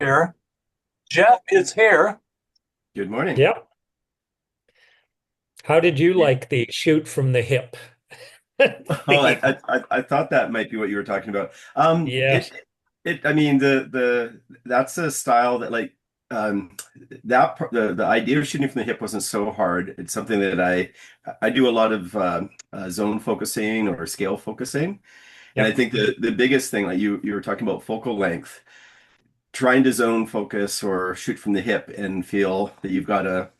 Here. Jeff is here. Good morning. Yep. How did you Yeah. like the shoot from the hip Oh, I, theme? I I thought that might be what you were talking about. Yes. I mean, the that's a style that um, the idea of shooting from the hip wasn't so hard. It's something that I do a lot of zone focusing or scale focusing, and I Yep. think the biggest thing, like you were talking about focal length, trying to zone focus or shoot from the hip and feel that you've got a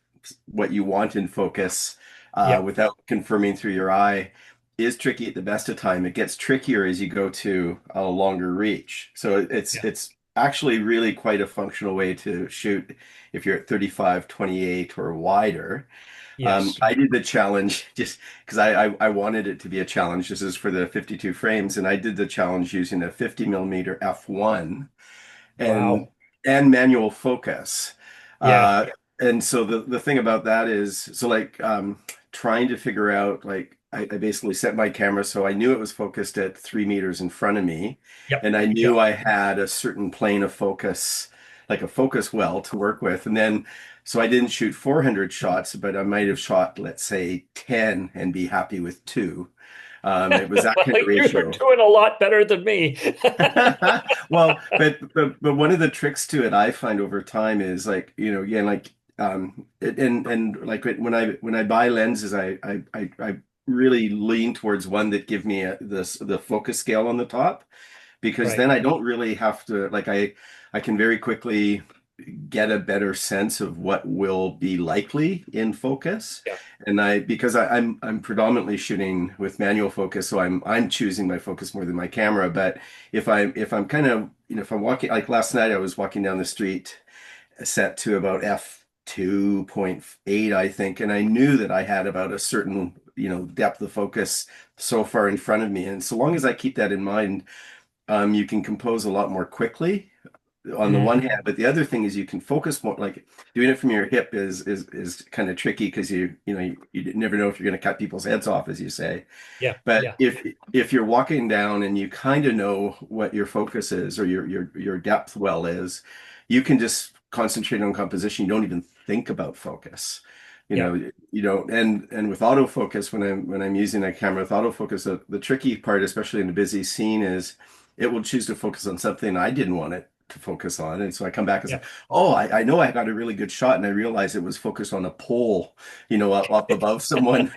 what you want in focus Yep. without confirming through your eye is tricky at the best of time. It gets trickier as you go to a longer reach. So Yeah. it's actually really quite a functional way to shoot if you're at 35, 28 or wider. Yes. I did the challenge just because I wanted it to be a challenge. This is for the 52 frames, and I did the challenge using a 50 millimeter f1 and Wow. manual focus. Yeah. Uh, and so the thing about that is so trying to figure out I basically set my camera so I knew it was focused at 3 meters in front of me, Yep. and I knew Yep. I had a certain plane of focus, like a focus well to work with. And then so I didn't shoot 400 shots, but I might have shot, let's say, 10 and be happy with two. It was that Well, kind of you're ratio. doing a lot better than me. Well, but one of the tricks to it I find over time is again and like when I buy lenses I really lean towards one that give me the focus scale on the top, because Right. then I don't really have to I can very quickly get a better sense of what will be likely in focus. Yeah. And I'm predominantly shooting with manual focus, so I'm choosing my focus more than my camera. But if I'm kind of, if I'm walking, like last night I was walking down the street set to about f2.8, I think, and I knew that I had about a certain, depth of focus so far in front of me. And so long as I keep that in mind, you can compose a lot more quickly on the one Hmm. hand, but the other thing is you can focus more. Like doing it from your hip is kind of tricky because you never know if you're going to cut people's heads off, as you say. Yeah. But Yeah. if you're walking down and you kind of know what your focus is or your depth well is, you can just concentrate on composition. You don't even think about focus. Yeah. You don't. And with autofocus, when I'm using a camera with autofocus, the tricky part, especially in a busy scene, is it will choose to focus on something I didn't want it to focus on. And so I come back and say, Yeah. oh, I know I got a really good shot. And I realized it was focused on a pole, up above someone.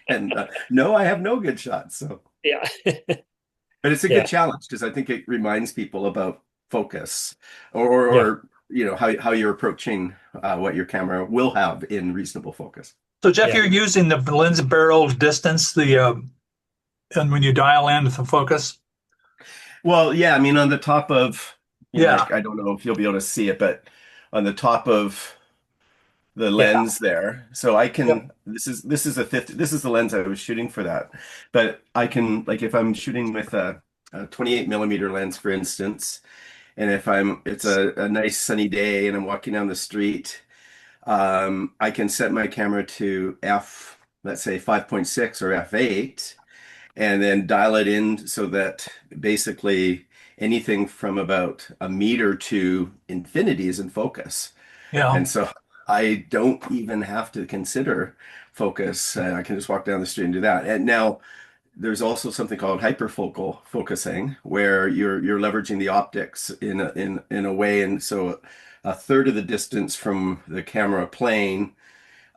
And no, I have no good shots. So, Yeah. but it's a good Yeah. challenge because I think it reminds people about focus Yeah. or how you're approaching what your camera will have in reasonable focus. So Jeff, Yeah. you're using the lens barrel distance, and when you dial in the focus. Well, yeah, I mean, on the top of, Yeah, like, I don't know if you'll be able to see it, but on the top of the yeah, lens there. So I yep. can, this is the lens I was shooting for that. But I can, like, if I'm shooting with a 28 millimeter lens, for instance, and if it's a nice sunny day and I'm walking down the street, I can set my camera to let's say 5.6 or f8, and then dial it in so that basically anything from about a meter to infinity is in focus. Yeah. And so I don't even have to consider focus. I can just walk down the street and do that. And now there's also something called hyperfocal focusing, where you're leveraging the optics in a way, and so a third of the distance from the camera plane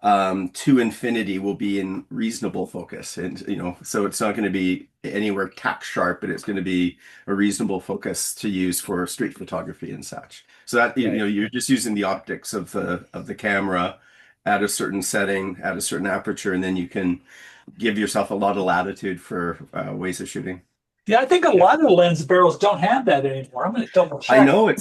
to infinity will be in reasonable focus, and so it's not going to be anywhere tack sharp, but it's going to be a reasonable focus to use for street photography and such. So that Right. you're just using the optics of the camera at a certain setting, at a certain aperture, and then you can give yourself a lot of latitude for ways of shooting. Yeah, I think a Yeah. lot of the lens barrels don't have that anymore. I'm going to double I check. know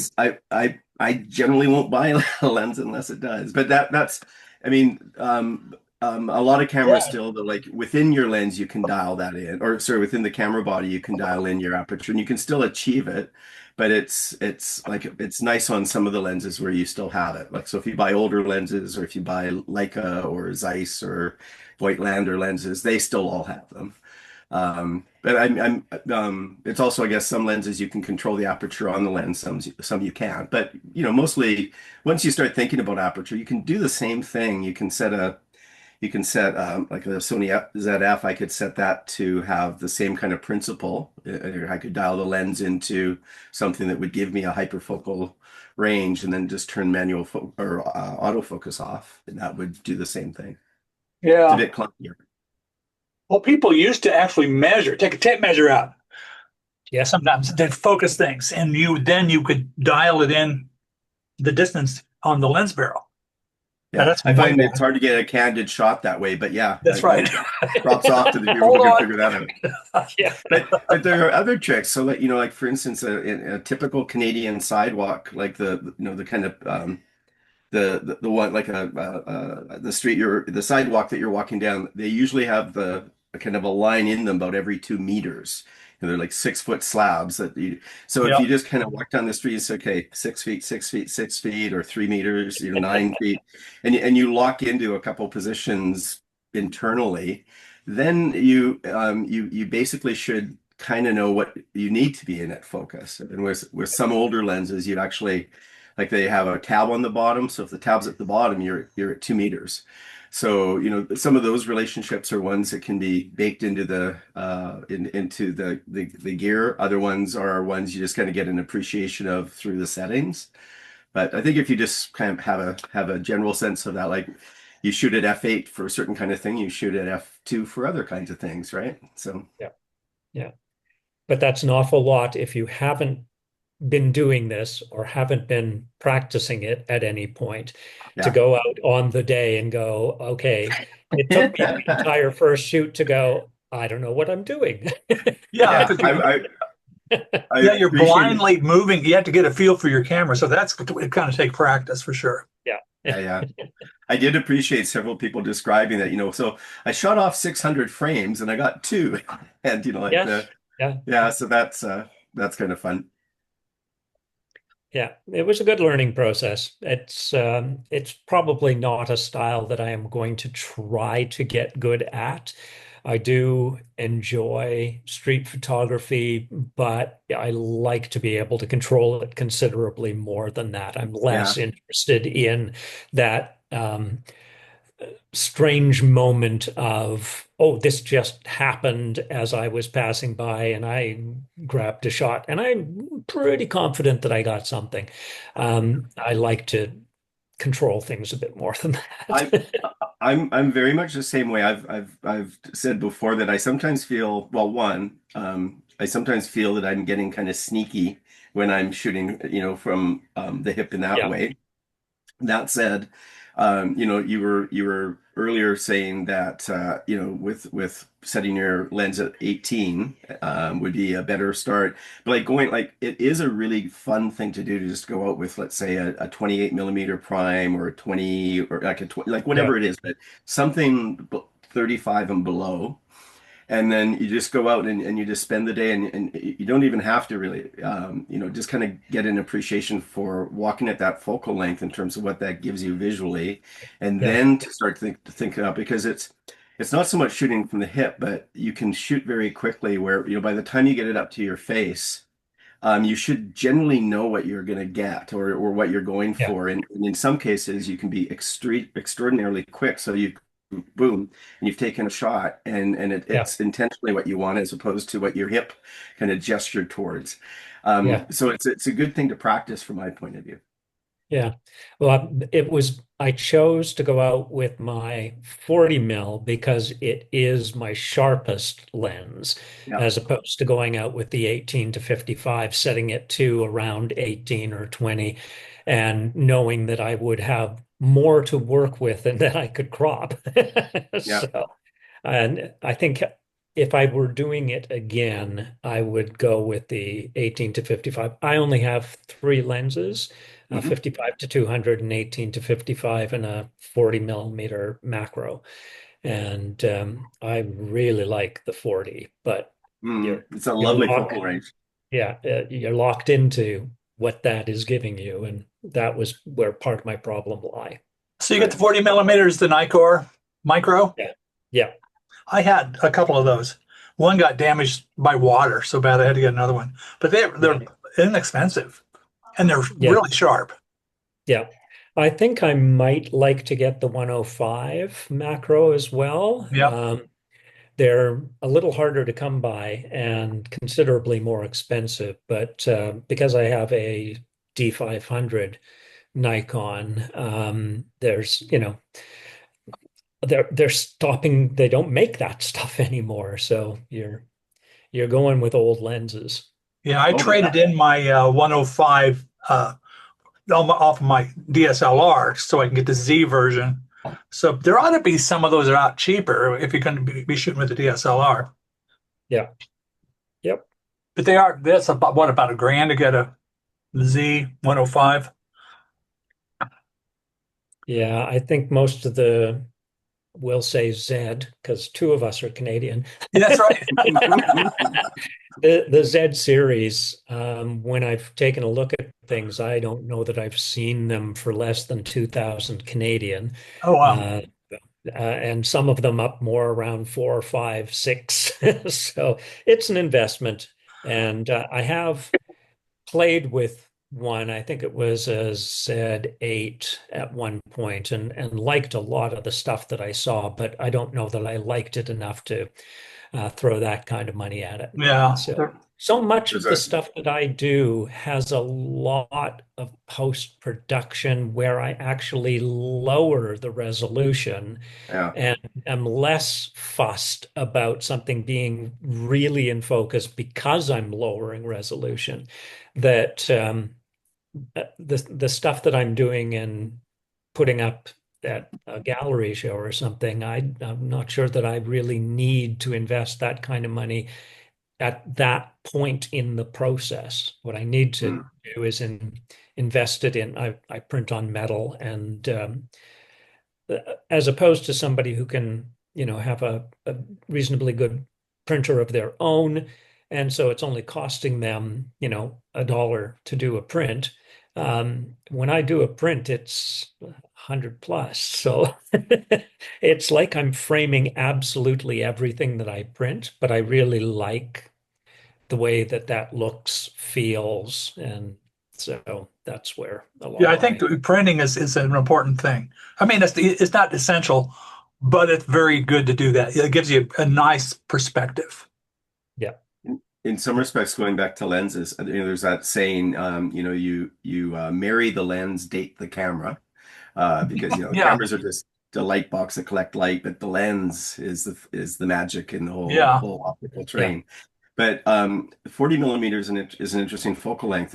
I generally won't buy a lens unless it does, but that's I mean a lot of cameras Yeah. still, that like within your lens you can dial that in, or sorry, within the camera body you can dial in your aperture and you can still achieve it, but it's nice on some of the lenses where you still have it. Like, so if you buy older lenses, or if you buy Leica or Zeiss or Voigtlander lenses, they still all have them. But it's also, I guess, some lenses you can control the aperture on the lens, some you can't. But mostly once you start thinking about aperture, you can do the same thing. You can set like a Sony ZF. I could set that to have the same kind of principle. I could dial the lens into something that would give me a hyperfocal range, and then just turn manual fo or autofocus off, and that would do the same thing. It's a Yeah. bit clunkier. Well, people used to actually measure, take a tape measure out. Yeah. Sometimes to focus things, and you could dial it in the distance on the lens barrel. Now, Yeah, that's I way find it's back. hard to get a candid shot that way, but yeah, That's right. props off to the people Hold who can on. figure that out. Yeah. But there are other tricks. So that like for instance, a typical Canadian sidewalk, like the kind of the one like the street the sidewalk that you're walking down, they usually have the a kind of a line in them about every 2 meters. And they're like 6 foot slabs that you. So if Yeah. you just kind of walk down the street, it's okay, 6 feet, 6 feet, 6 feet, or 3 meters, 9 feet, and you lock into a couple positions internally, then you basically should kind of know what you need to be in at focus. And with some older lenses, you'd actually like they have a tab on the bottom. So if the tab's at the bottom, you're at 2 meters. So, some of those relationships are ones that can be baked into into the gear. Other ones are ones you just kind of get an appreciation of through the settings. But I think if you just kind of have a general sense of that, like you shoot at f8 for a certain kind of thing, you shoot at f2 for other kinds of things, right? So Yeah. Yeah. But that's an awful lot if you haven't been doing this or haven't been practicing it at any point to yeah. go out on the day and go, okay, it took me the entire first shoot to go, I don't know what I'm doing. Yeah, Yeah, because you're, I yeah, you're appreciate it. blindly moving. You have to get a feel for your camera. So that's it kind of take practice for sure. Yeah. Yeah, yeah. I did appreciate several people describing that, so I shot off 600 frames and I got two. And like Yes. Yeah. yeah, so that's kind of fun. Yeah, it was a good learning process. It's probably not a style that I am going to try to get good at. I do enjoy street photography, but I like to be able to control it considerably more than that. I'm less Yeah. interested in that strange moment of, oh, this just happened as I was passing by and I grabbed a shot. And I'm pretty confident that I got something. I like to control things a bit more than I that. I'm very much the same way. I've said before that I sometimes feel, well, one, I sometimes feel that I'm getting kind of sneaky when I'm shooting, from the hip in that Yeah, way. That said, you were earlier saying that with setting your lens at 18 would be a better start. But like it is a really fun thing to do to just go out with, let's say, a 28 millimeter prime or a 20 or like a 20, like yeah, whatever it is, but something 35 and below, and then you just go out and you just spend the day, and you don't even have to really just kind of get an appreciation for walking at that focal length in terms of what that gives you visually, and yeah, then to start thinking about, because it's not so much shooting from the hip, but you can shoot very quickly where by the time you get it up to your face, you should generally know what you're going to get, or what you're going yeah, for. And in some cases, you can be extraordinarily quick. So you boom, and you've taken a shot, and yeah, it's intentionally what you want as opposed to what your hip kind of gestured towards. yeah. So it's a good thing to practice from my point of view. Yeah. Well, I chose to go out with my 40 mil because it is my sharpest lens, Yeah, as opposed to going out with the 18 to 55, setting it to around 18 or 20, and knowing that I would have more to work with and that I could crop. yeah. So, and I think if I were doing it again, I would go with the 18 to 55. I only have three lenses, Hmm. 55 to 200 and 18 to 55, and a 40 millimeter macro. And I really like the 40, but It's a you're lovely locked, focal range. yeah, you're locked into what that is giving you. And that was where part of my problem lie. So you get the Right. 40 millimeters, the Nikkor micro. Yeah. Yeah. I had a couple of those. One got damaged by water so bad I had to get another one. But they're Right. inexpensive and they're Yeah. really sharp. Yeah. I think I might like to get the 105 macro as well. Yep. They're a little harder to come by and considerably more expensive, but because I have a D500 Nikon, they're stopping, they don't make that stuff anymore. So you're going with old lenses. Yeah, I Oh, but traded in my 105 off of my DSLR so I can get the Z version. So there ought to be some of those are out cheaper if you're going to be shooting with the DSLR. Yeah. Yep. But that's about what, about a grand to get a Z 105? Yeah. I think most of the will say Z because two of us are Canadian. Yeah, that's right. The Z series, when I've taken a look at things, I don't know that I've seen them for less than 2,000 Canadian. Oh, wow. Uh, and some of them up more around four, five, six. So it's an investment. And I have played with one, I think it was a Z8 at one point, and liked a lot of the stuff that I saw, but I don't know that I liked it enough to throw that kind of money at it. Yeah. So much there's of the a stuff that I do has a lot of post-production where I actually lower the resolution yeah. and am less fussed about something being really in focus because I'm lowering resolution. That the stuff that I'm doing and putting up at a gallery show or something, I'm not sure that I really need to invest that kind of money at that point in the process. What I need to Mm. do is invest it in. I print on metal, and as opposed to somebody who can, have a reasonably good printer of their own, and so it's only costing them, $1 to do a print. When I do a print, it's 100 plus. So it's like I'm framing absolutely everything that I print, but I really like the way that that looks, feels, and so that's where a lot Yeah, I of think my that printing is an important thing. I mean, it's not essential, but it's very good to do that. It gives you a nice perspective. yeah. In some respects, going back to lenses, there's that saying, you marry the lens, date the camera, because Yeah, cameras are just the light box that collect light, but the lens is the magic in the whole yeah, whole optical Yeah. train. But 40 millimeters is an interesting focal length.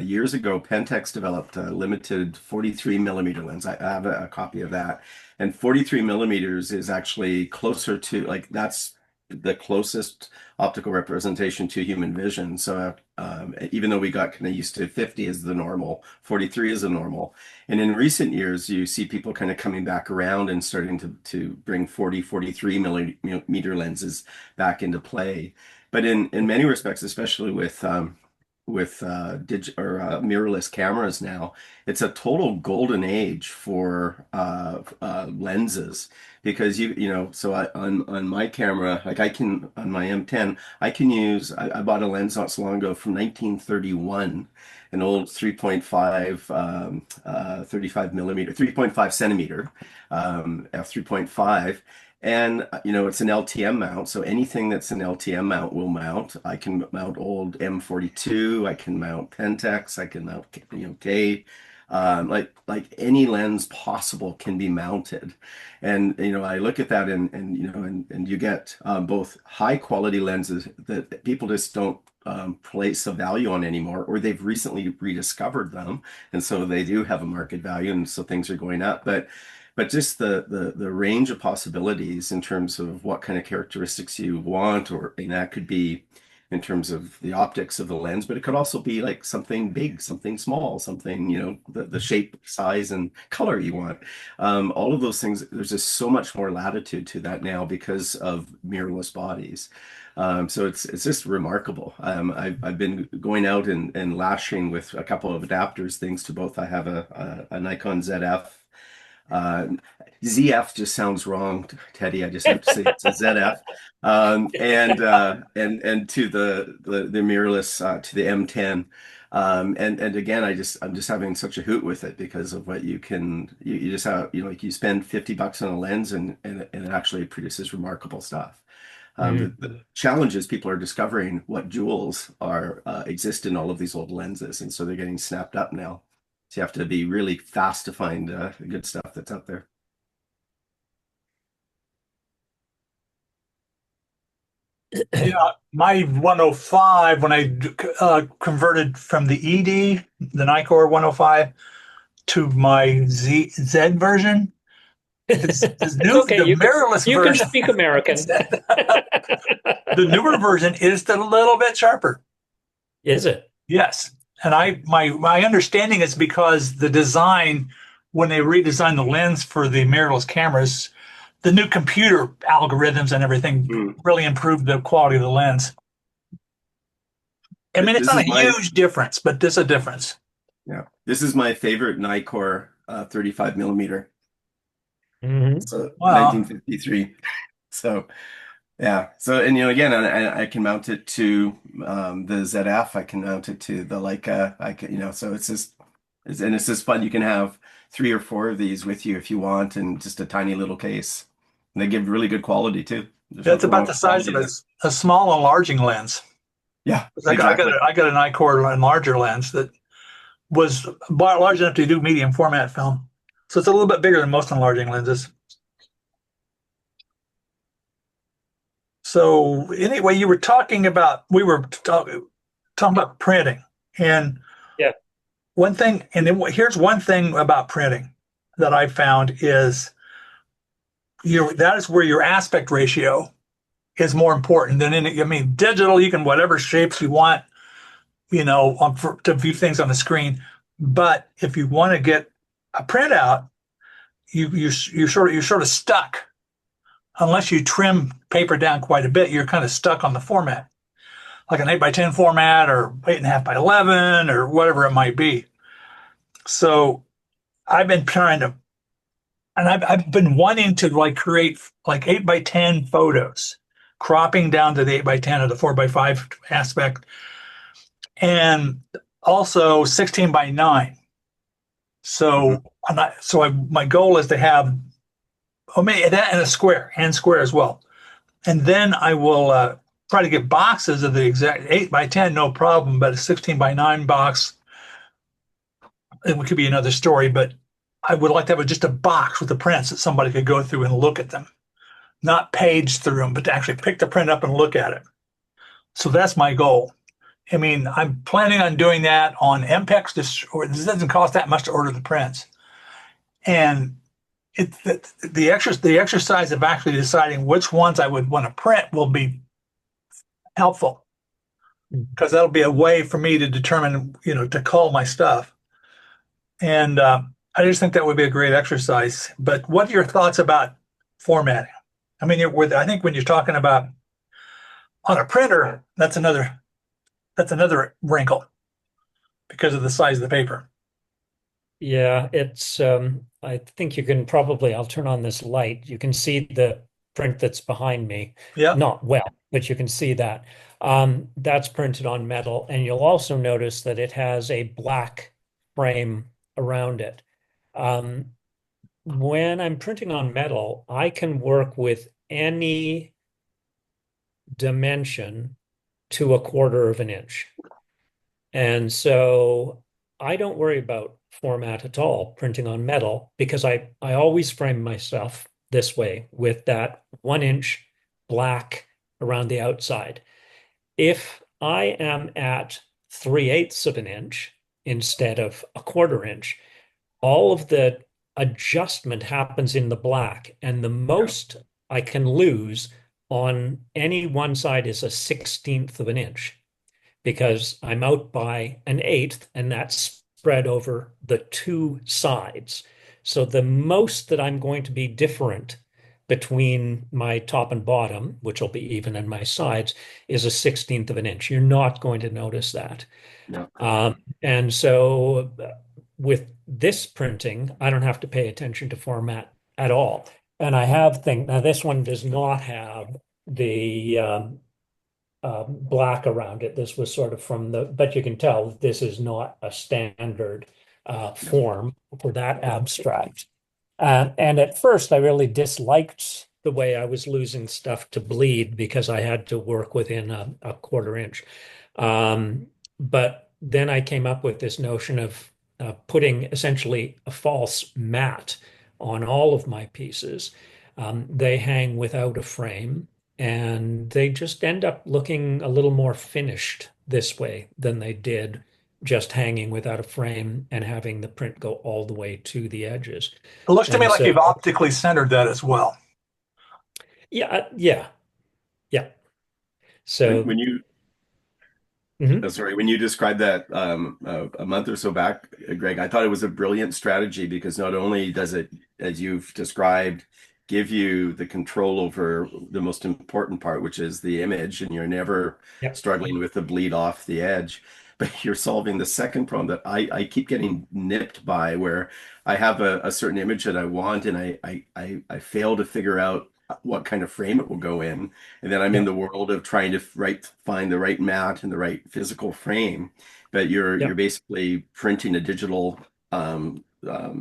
Years ago, Pentax developed a limited 43 millimeter lens. I have a copy of that. And 43 millimeters is actually closer to, like, that's the closest optical representation to human vision. So even though we got kind of used to 50 as the normal, 43 is the normal. And in recent years, you see people kind of coming back around and starting to bring 40, 43 millimeter lenses back into play. But in many respects, especially with mirrorless cameras now, it's a total golden age for lenses because so on my camera, like I can on my M10, I can use I bought a lens not so long ago from 1931, an old 3.5 35 millimeter 3.5 centimeter f3.5. And it's an LTM mount, so anything that's an LTM mount will mount. I can mount old M42, I can mount Pentax, I can mount K. Like any lens possible can be mounted. And I look at that and you get both high quality lenses that people just don't place a value on anymore, or they've recently rediscovered them, and so they do have a market value, and so things are going up. But just the range of possibilities in terms of what kind of characteristics you want, or and that could be in terms of the optics of the lens, but it could also be like something big, something small, something, the shape, size, and color you want. All of those things, there's just so much more latitude to that now because of mirrorless bodies. So it's just remarkable. I've been going out and lashing with a couple of adapters things to both. I have a Nikon ZF Uh, ZF just sounds wrong, Teddy. I just have to say it's a ZF. And to the mirrorless to the M10. And again, I'm just having such a hoot with it because of what you just have, like you spend $50 on a lens and it actually produces remarkable stuff. The challenge is people are discovering what jewels are exist in all of these old lenses, and so they're getting snapped up now. So you have to be really fast to find the good stuff that's out there. Yeah, my 105 when I converted from the ED, the Nikkor 105, to my Z version. It's okay. The mirrorless You can version, speak American. the newer version is a little bit sharper. Is it? Yes, and my understanding is because the design when they redesigned the lens for the mirrorless cameras, the new computer algorithms and everything Mm. really improved the quality of the lens. I mean, it's This not a is my huge difference, but there's a difference. Yeah, this is my favorite Nikkor 35 millimeter. Hmm. So Well, 1953. So yeah. So and again, I can mount it to the ZF. I can mount it to the Leica. I can so it's just fun. You can have three or four of these with you if you want, and just a tiny little case. And they give really good quality too. There's that's nothing wrong about with the the size quality of of it. a small enlarging lens. Yeah, I got exactly. I got an Nikkor enlarger lens that was large enough to do medium format film. So it's a little bit bigger than most enlarging lenses. So anyway, you were talking about talking about printing, and Yeah. one thing, and then here's one thing about printing that I found is that is where your aspect ratio is more important than any. I mean, digital, you can whatever shapes you want, to view things on the screen. But if you want to get a printout, you're sort of stuck unless you trim paper down quite a bit. You're kind of stuck on the format, like an 8 by 10 format or 8.5 by 11 or whatever it might be. So I've been trying to, and I've been wanting to like create like 8 by 10 photos, cropping down to the 8 by 10 or the 4 by 5 aspect, and also 16 by 9. Mhm. So my goal is to have, oh, maybe that and square as well. And then I will try to get boxes of the exact 8 by 10, no problem, but a 16 by 9 box, it could be another story, but I would like to have just a box with the prints that somebody could go through and look at them, not page through them, but to actually pick the print up and look at it. So that's my goal. I mean, I'm planning on doing that on MPEX. This doesn't cost that much to order the prints, and the exercise of actually deciding which ones I would want to print will be helpful because that'll be a way for me to determine, to call my stuff. And I just think that would be a great exercise. But what are your thoughts about formatting? I mean, I think when you're talking about on a printer, that's another wrinkle because of the size of the paper. Yeah, it's I think you can probably, I'll turn on this light. You can see the print that's behind me. Yeah. Not well, but you can see that. That's printed on metal, and you'll also notice that it has a black frame around it. Um, when I'm printing on metal, I can work with any dimension to a quarter of an inch. And so I don't worry about format at all printing on metal because I always frame my stuff this way with that 1 inch black around the outside. If I am at 3/8 of an inch instead of a quarter inch, all of the adjustment happens in the black, and the Yeah. most I can lose on any one side is a 16th of an inch because I'm out by an eighth, and that's spread over the two sides. So the most that I'm going to be different between my top and bottom, which will be even in my sides, is a 16th of an inch. You're not going to notice that. Yeah. And so with this printing, I don't have to pay attention to format at all. And I have think now this one does not have the black around it. This was sort of from the, but you can tell this is not a standard Yeah. form for that abstract. And at first, I really disliked the way I was losing stuff to bleed because I had to work within a quarter inch. But then I came up with this notion of putting essentially a false mat on all of my pieces. They hang without a frame, and they just end up looking a little more finished this way than they did just hanging without a frame and having the print go all the way to the edges. It looks to me And like so, you've optically centered that as well. yeah, yeah. So, When you mhm, Sorry, when you described that a month or so back, Greg, I thought it was a brilliant strategy because not only does it, as you've described, give you the control over the most important part, which is the image, and you're never yeah, struggling with the bleed off the edge, but you're solving the second problem that I keep getting nipped by, where I have a certain image that I want, and I fail to figure out what kind of frame it will go in. And then I'm in yeah, the world of trying to find the right mat and the right physical frame. But you're yeah, basically printing a digital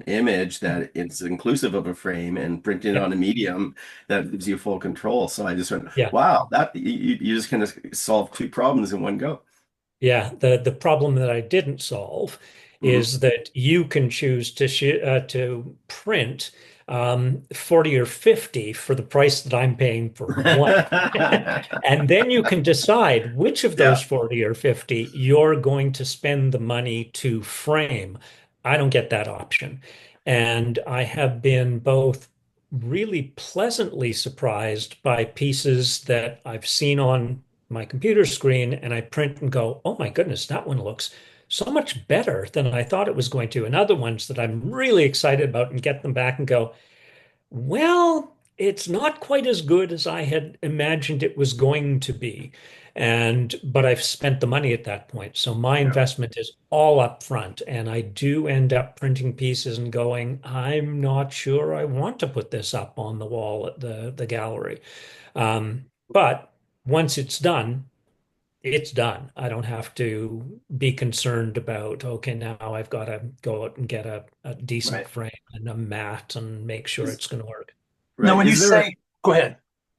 image that is inclusive of a frame and printing it yeah, on a medium that gives you full control. So I just went, yeah. wow, that you just kind of solve two problems in one go. Yeah, the problem that I didn't solve Mhm. is that you can choose to print 40 or 50 for the price that I'm paying for one. And then you can decide which of those Yeah, 40 or 50 you're going to spend the money to frame. I don't get that option. And I have been both really pleasantly surprised by pieces that I've seen on my computer screen and I print and go, oh my goodness, that one looks so much better than I thought it was going to. And other ones that I'm really excited about and get them back and go, well, it's not quite as good as I had imagined it was going to be. But I've spent the money at that point. So my yeah, investment is all up front. And I do end up printing pieces and going, I'm not sure I want to put this up on the wall at the gallery. But once it's done. I don't have to be concerned about, okay, now I've got to go out and get a decent right. frame and a mat and make sure Is it's going to work. Now, right. when you Is there say, go ahead.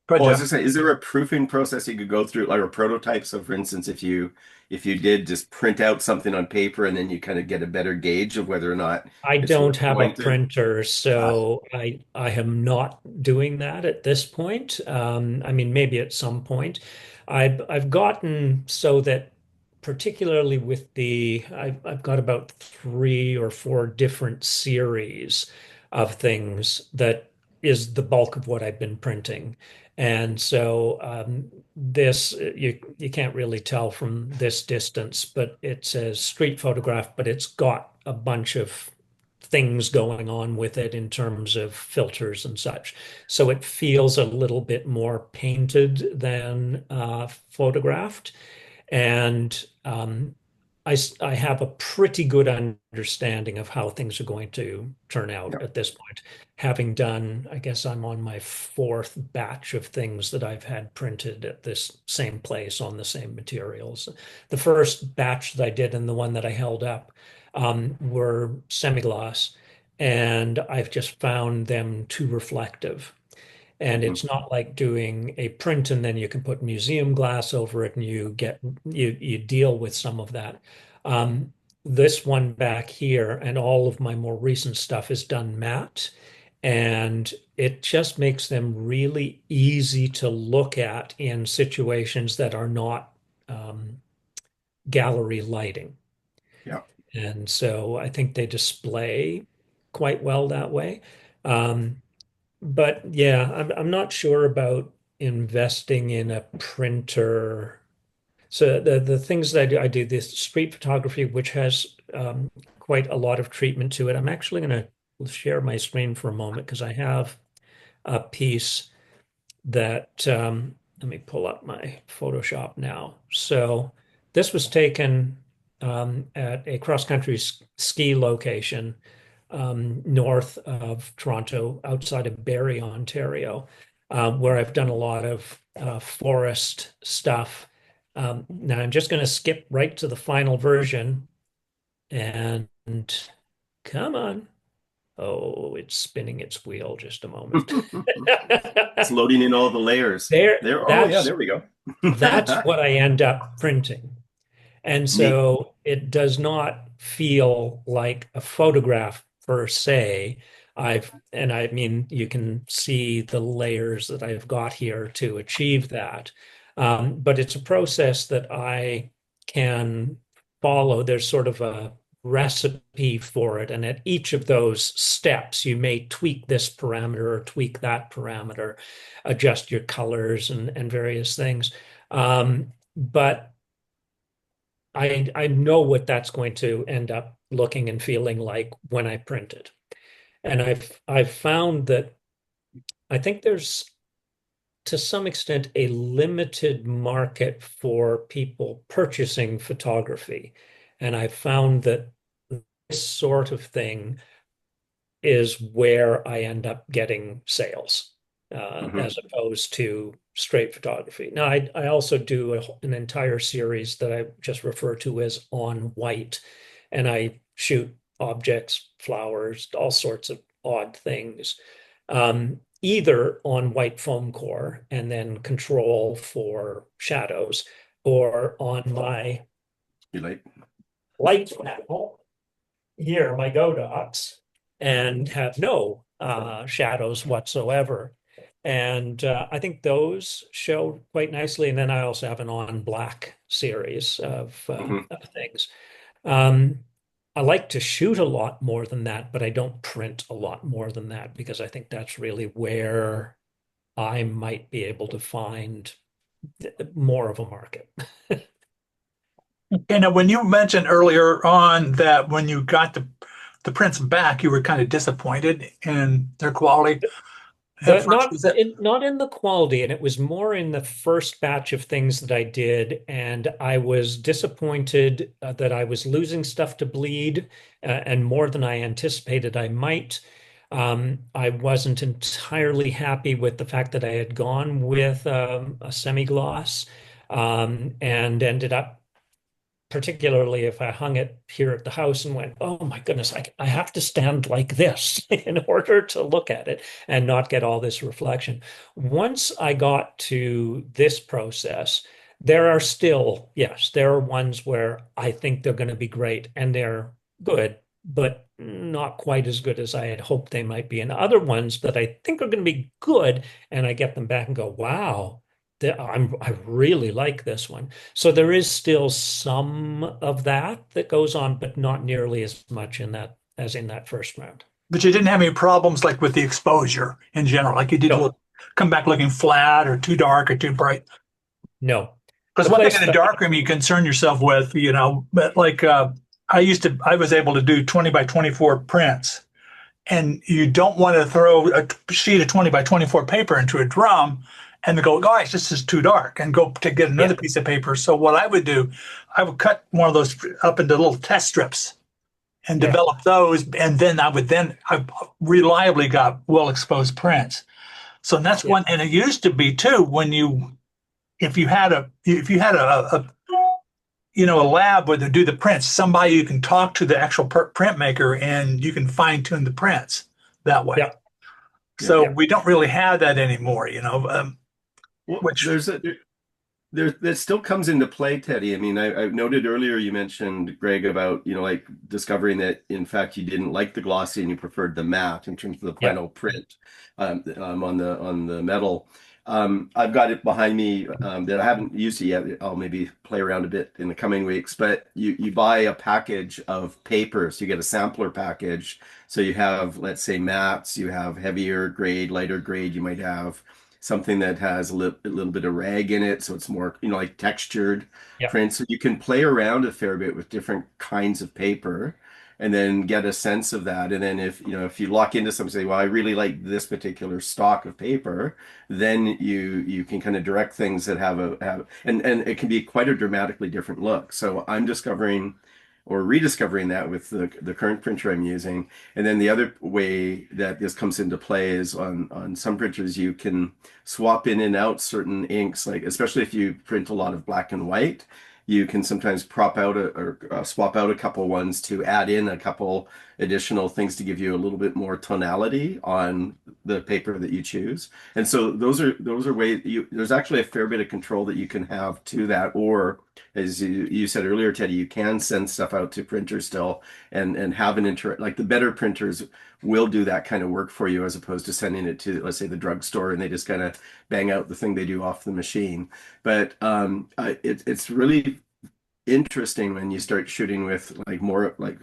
Go ahead, Well, I was Jeff. just saying, is there a proofing process you could go through, like a prototype? So, for instance, if you did just print out something on paper and then you kind of get a better gauge of whether or not I it's don't worth have a going to. printer, Ah, so I am not doing that at this point. I mean, maybe at some point. I've gotten so that particularly with I've got about 3 or 4 different series of things that is the bulk of what I've been printing. And so this you can't really tell from this distance, but it says street photograph, but it's got a bunch of things going on with it in terms of filters and such. So it feels a little bit more painted than photographed. And I have a pretty good understanding of how things are going to turn out yeah, at this point. Having done, I guess I'm on my 4th batch of things that I've had printed at this same place on the same materials. The first batch that I did and the one that I held up were semi-gloss, and I've just found them too reflective. And mhm, it's not like doing a print and then you can put museum glass over it and you deal with some of that. Um, this one back here and all of my more recent stuff is done matte, and it just makes them really easy to look at in situations that are not um, gallery lighting. yeah. And so I think they display quite well that way. Um, but yeah, I'm not sure about investing in a printer. So the things that I do this street photography, which has quite a lot of treatment to it. I'm actually going to share my screen for a moment because I have a piece that let me pull up my Photoshop now. So this was taken. at a cross-country ski location north of Toronto, outside of Barrie, Ontario, where I've done a lot of forest stuff. Now I'm just going to skip right to the final version and come on. Oh, it's spinning its wheel. Just a moment. It's loading in all the layers. There, There. Oh, yeah, that's there we go. that's what I end up printing. And Neat. so it does not feel like a photograph per se. And I mean, you can see the layers that I've got here to achieve that. But it's a process that I can follow. There's sort of a recipe for it. And at each of those steps, you may tweak this parameter or tweak that parameter, adjust your colors and various things. But I know what that's going to end up looking and feeling like when I print it. And I've found that I think there's to some extent a limited market for people purchasing photography. And I found that this sort of thing is where I end up getting sales, Hmm. as opposed to straight photography. Now, I also do an entire series that I just refer to as on white, and I shoot objects, flowers, all sorts of odd things, either on white foam core and then control for shadows, or on my You like? light panel here, my Godox, and have no shadows whatsoever. And I think those show quite nicely. And then I also have an on black series Hmm. of things. Um, I like to shoot a lot more than that, but I don't print a lot more than that because I think that's really where I might be able to find more of a market. And when you mentioned earlier on that when you got the prints back, you were kind of disappointed in their quality at The first. Was it? not in the quality, and it was more in the first batch of things that I did, and I was disappointed that I was losing stuff to bleed, and more than I anticipated I might. I wasn't entirely happy with the fact that I had gone with a semi-gloss, and ended up, particularly if I hung it here at the house and went, oh my goodness, I have to stand like this in order to look at it and not get all this reflection. Once I got to this process, there are still, yes, there are ones where I think they're going to be great and they're good, but not quite as good as I had hoped they might be. And other ones that I think are going to be good, and I get them back and go, wow, I really like this one. So there is still some of that that goes on, but not nearly as much in that as in that first round. But you didn't have any problems like with the exposure in general, like you did No, look come back looking flat or too dark or too bright. no. Because The one thing in place a that darkroom you concern yourself with, but like I was able to do 20 by 24 prints, and you don't want to throw a sheet of 20 by 24 paper into a drum and then go, gosh, this is too dark, and go to get another yeah, piece of paper. So what I would do, I would cut one of those up into little test strips and yeah, develop those, and then I reliably got well exposed prints. So that's yeah, one, and it used to be too when you if you had a lab where they do the prints, somebody you can talk to the actual print maker and you can fine tune the prints that way. yeah, So Yeah. yeah. we don't really have that anymore, Well, which there that still comes into play, Teddy. I mean, I noted earlier you mentioned, Greg, about, like discovering that in fact you didn't like the glossy and you preferred the matte in terms of the Yeah. final print on the metal. I've got it behind me that I haven't used it yet. I'll maybe play around a bit in the coming weeks. But you buy a package of papers. You get a sampler package. So you have, let's say, mattes. You have heavier grade, lighter grade. You might have something that has a little bit of rag in it, so it's more, like textured Yeah. prints. So you can play around a fair bit with different kinds of paper and then get a sense of that. And then if you lock into something, say, well, I really like this particular stock of paper, then you can kind of direct things that and it can be quite a dramatically different look. So I'm discovering or rediscovering that with the current printer I'm using. And then the other way that this comes into play is on some printers you can swap in and out certain inks, like especially if you print a lot of black and white, you can sometimes swap out a couple ones to add in a couple additional things to give you a little bit more tonality on the paper that you choose. And so those are ways there's actually a fair bit of control that you can have to that. Or as you said earlier, Teddy, you can send stuff out to printers still and have like the better printers will do that kind of work for you as opposed to sending it to, let's say, the drugstore and they just kind of bang out the thing they do off the machine. But it's really interesting when you start shooting with like more like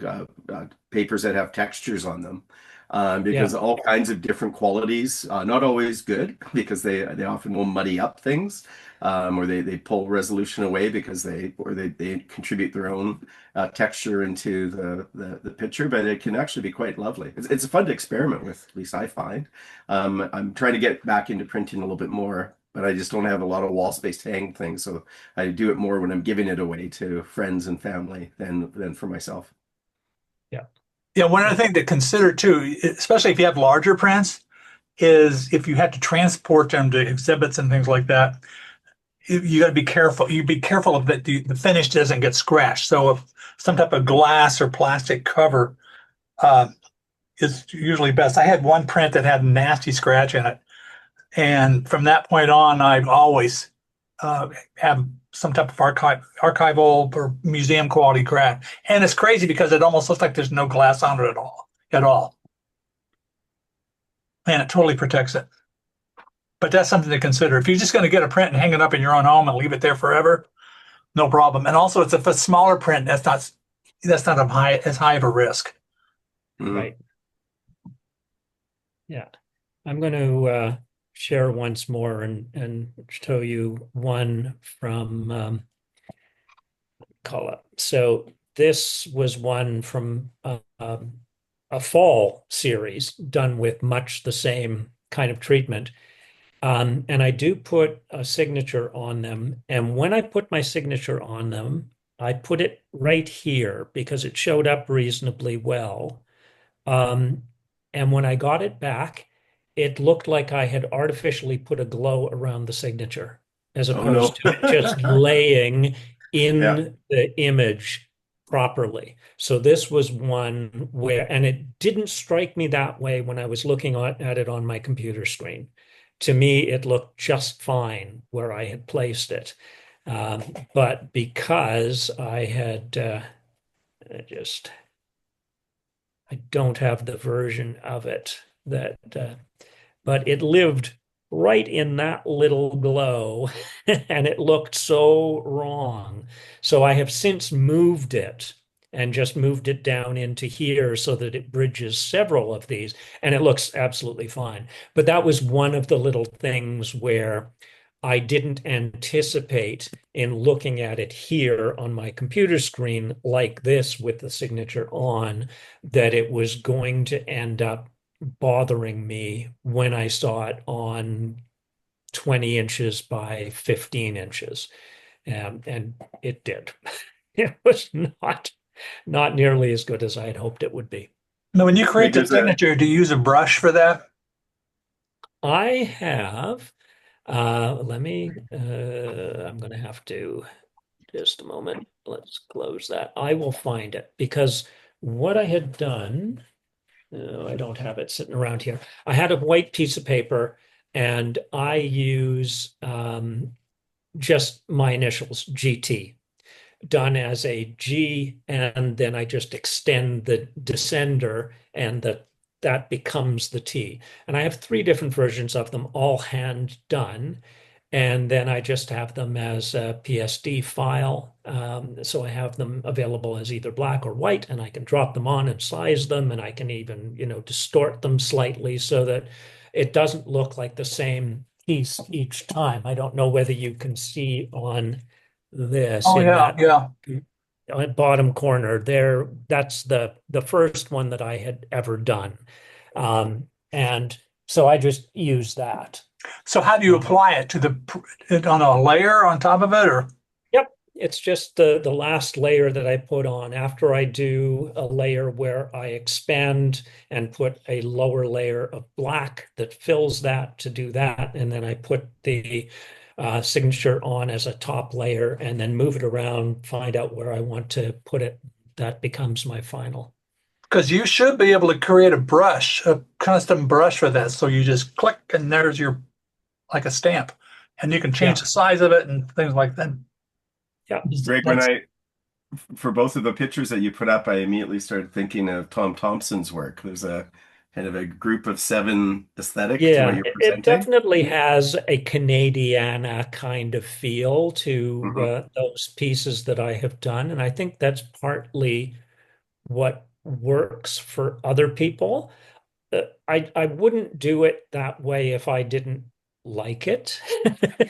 papers that have textures on them, Yeah. because all kinds of different qualities, not always good because they often will muddy up things, or they pull resolution away because they contribute their own texture into the picture, but it can actually be quite lovely. It's fun to experiment with, at least I find. I'm trying to get back into printing a little bit more, but I just don't have a lot of wall space to hang things. So I do it more when I'm giving it away to friends and family than for myself. Yeah. Yeah, one other thing to consider too, especially if you have larger prints, is if you have to transport them to exhibits and things like that, you got to be careful. You be careful of that the finish doesn't get scratched. So if some type of glass or plastic cover uh, is usually best. I had one print that had a nasty scratch in it, and from that point on, I've always have some type of archival or museum quality craft. And it's crazy because it almost looks like there's no glass on it at all, and it totally protects it. But that's something to consider. If you're just going to get a print and hang it up in your own home and leave it there forever, no problem. And also, it's a smaller print. That's not as high of a risk. Mhm. Right. Yeah. I'm going to share once more and show you one from call it. So this was one from a fall series done with much the same kind of treatment. And I do put a signature on them. And when I put my signature on them, I put it right here because it showed up reasonably well. Um, and when I got it back, it looked like I had artificially put a glow around the signature as Oh no. opposed to it just laying Yeah. in the image properly. So this was one where, and it didn't strike me that way when I was looking at it on my computer screen. To me, it looked just fine where I had placed it. Um, but because I had just I don't have the version of it that, but it lived right in that little glow and it looked so wrong. So I have since moved it and just moved it down into here so that it bridges several of these and it looks absolutely fine. But that was one of the little things where I didn't anticipate in looking at it here on my computer screen like this with the signature on that it was going to end up bothering me when I saw it on 20 inches by 15 inches. And it did. It was not nearly as good as I had hoped it would be. Now, when you create Greg, the there's a signature, do you use a brush for that? I have, I'm going to have to just a moment. Let's close that. I will find it because what I had done, I don't have it sitting around here. I had a white piece of paper and I use just my initials, GT, done as a G, and then I just extend the descender and that becomes the T. And I have three different versions of them, all hand done. And then I just have them as a PSD file. So I have them available as either black or white, and I can drop them on and size them, and I can even, distort them slightly so that it doesn't look like the same piece each time. I don't know whether you can see on this Oh in yeah, that yeah. bottom corner there. That's the first one that I had ever done. And so I just use that. So how do you Um, apply it to on a layer on top of it, or Yep, it's just the last layer that I put on after I do a layer where I expand and put a lower layer of black that fills that to do that, and then I put the signature on as a top layer, and then move it around, find out where I want to put it. That becomes my final. because you should be able to create a custom brush for that. So you just click and there's your like a stamp, and you can change Yeah, the size of it and things like that. yeah, Greg, when That's I for both of the pictures that you put up, I immediately started thinking of Tom Thompson's work. There's a kind of a group of seven aesthetic to what yeah. you're It presenting. definitely has a Canadiana kind of feel to Hmm. those pieces that I have done, and I think that's partly what works for other people. I wouldn't do it that way if I didn't like it.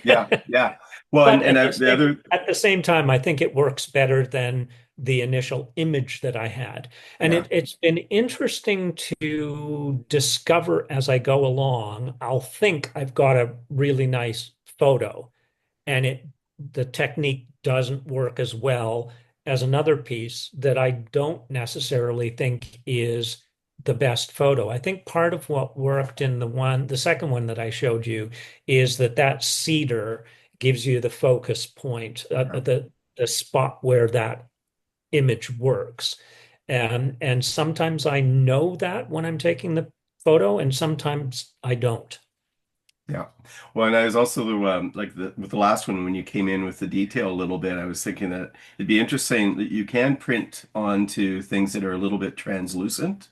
Yeah, yeah. Well, But the other, at the same time, I think it works better than the initial image that I had. And yeah, it's been interesting to discover as I go along. I'll think I've got a really nice photo, and it the technique doesn't work as well as another piece that I don't necessarily think is the best photo. I think part of what worked in the second one that I showed you, is that cedar gives you the focus point, yeah, the spot where that image works. And sometimes I know that when I'm taking the photo, and sometimes I don't. yeah. Well, and I was also like with the last one when you came in with the detail a little bit, I was thinking that it'd be interesting that you can print onto things that are a little bit translucent,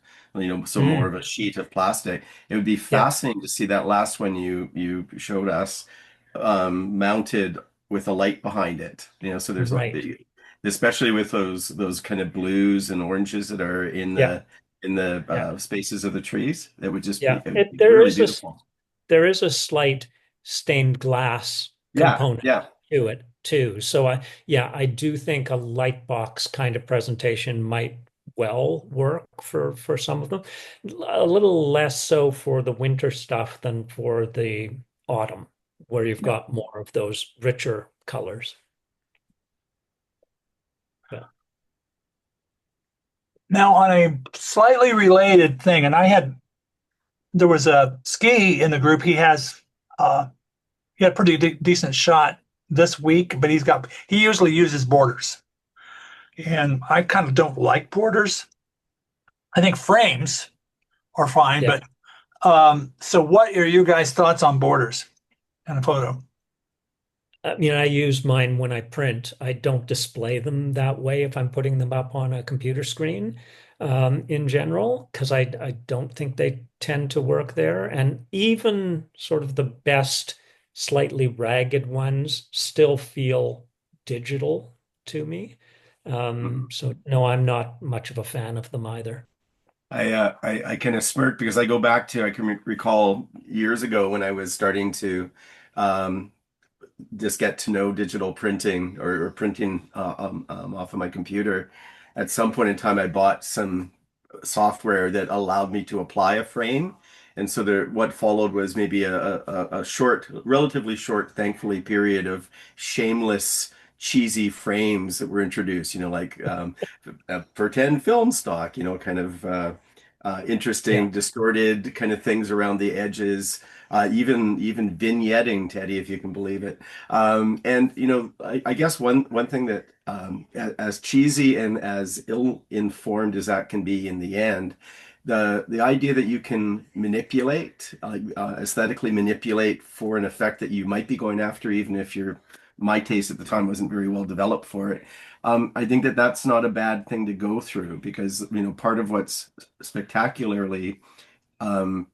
so more of Mm, a sheet of plastic. It would be yeah, fascinating to see that last one you showed us mounted with a light behind it. So there's right. especially with those kind of blues and oranges that are Yeah, in the yeah. spaces of the trees. That would just be Yeah, it'd be there really is beautiful. there is a slight stained glass Yeah, component yeah, to it too. So I do think a light box kind of presentation might well work for some of them. A little less so for the winter stuff than for the autumn, where you've yeah. got more of those richer colors. Yeah. now on a slightly related thing, and there was a ski in the group. Uh, he had a pretty decent shot this week, but he usually uses borders, and I kind of don't like borders. I think frames are fine, Yeah. but so what are you guys' thoughts on borders in a photo? I use mine when I print. I don't display them that way if I'm putting them up on a computer screen, in general, because I don't think they tend to work there. And even sort of the best, slightly ragged ones still feel digital to me. Mhm. So no, I'm not much of a fan of them either. I kind of smirk because I go back to I can recall years ago when I was starting to um, just get to know digital printing or printing off of my computer. At some point in time, I bought some software that allowed me to apply a frame. And so what followed was maybe a short, relatively short, thankfully, period of shameless, cheesy frames that were introduced, like pretend film stock, kind of Yeah. interesting, distorted kind of things around the edges, even vignetting, Teddy, if you can believe it. And I guess one thing that as cheesy and as ill-informed as that can be in the end, the idea that you can manipulate, aesthetically manipulate for an effect that you might be going after, even if my taste at the time wasn't very well developed for it. I think that that's not a bad thing to go through because part of what's spectacularly um,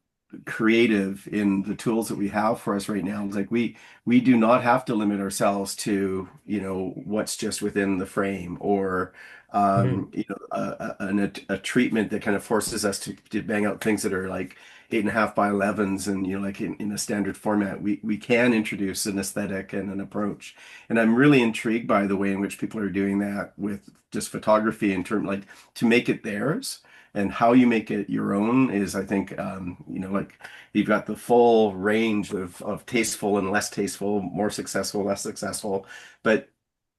creative in the tools that we have for us right now. It's like we do not have to limit ourselves to, what's just within the frame, or Mhm. a treatment that kind of forces us to bang out things that are like 8.5 by 11s, and like in a standard format. We can introduce an aesthetic and an approach. And I'm really intrigued by the way in which people are doing that with just photography, in terms like to make it theirs. And how you make it your own is, I think, like you've got the full range of tasteful and less tasteful, more successful, less successful, but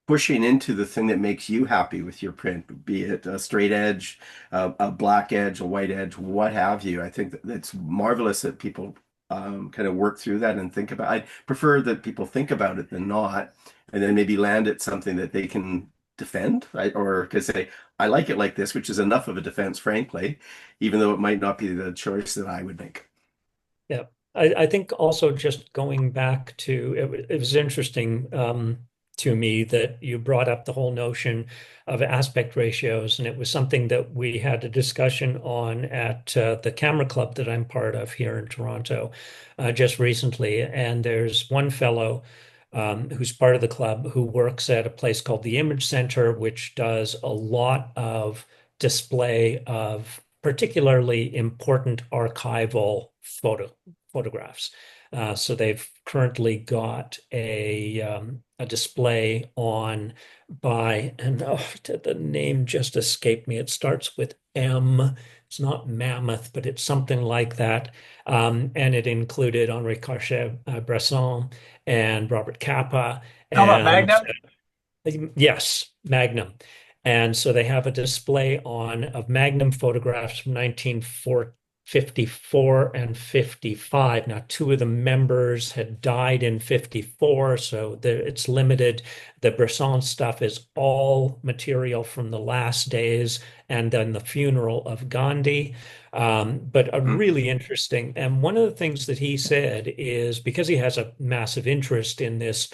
pushing into the thing that makes you happy with your print, be it a straight edge, a black edge, a white edge, what have you. I think that it's marvelous that people kind of work through that and think about. I prefer that people think about it than not, and then maybe land at something that they can defend, right? Or could say, I like it like this, which is enough of a defense, frankly, even though it might not be the choice that I would make. Yeah. I think also just going back to it was interesting to me that you brought up the whole notion of aspect ratios, and it was something that we had a discussion on at the camera club that I'm part of here in Toronto just recently. And there's one fellow who's part of the club who works at a place called the Image Center, which does a lot of display of particularly important archival photographs. So they've currently got a display on by, and oh, the name just escaped me. It starts with M. It's not Mammoth, but it's something like that. And it included Henri Cartier-Bresson and Robert Capa How about and Magnum? yes, Magnum. And so they have a display on of Magnum photographs from 1954 and 55. Now, two of the members had died in 54, so it's limited. The Bresson stuff is all material from the last days and then the funeral of Gandhi. But a Mhm. really interesting. And one of the things that he said is because he has a massive interest in this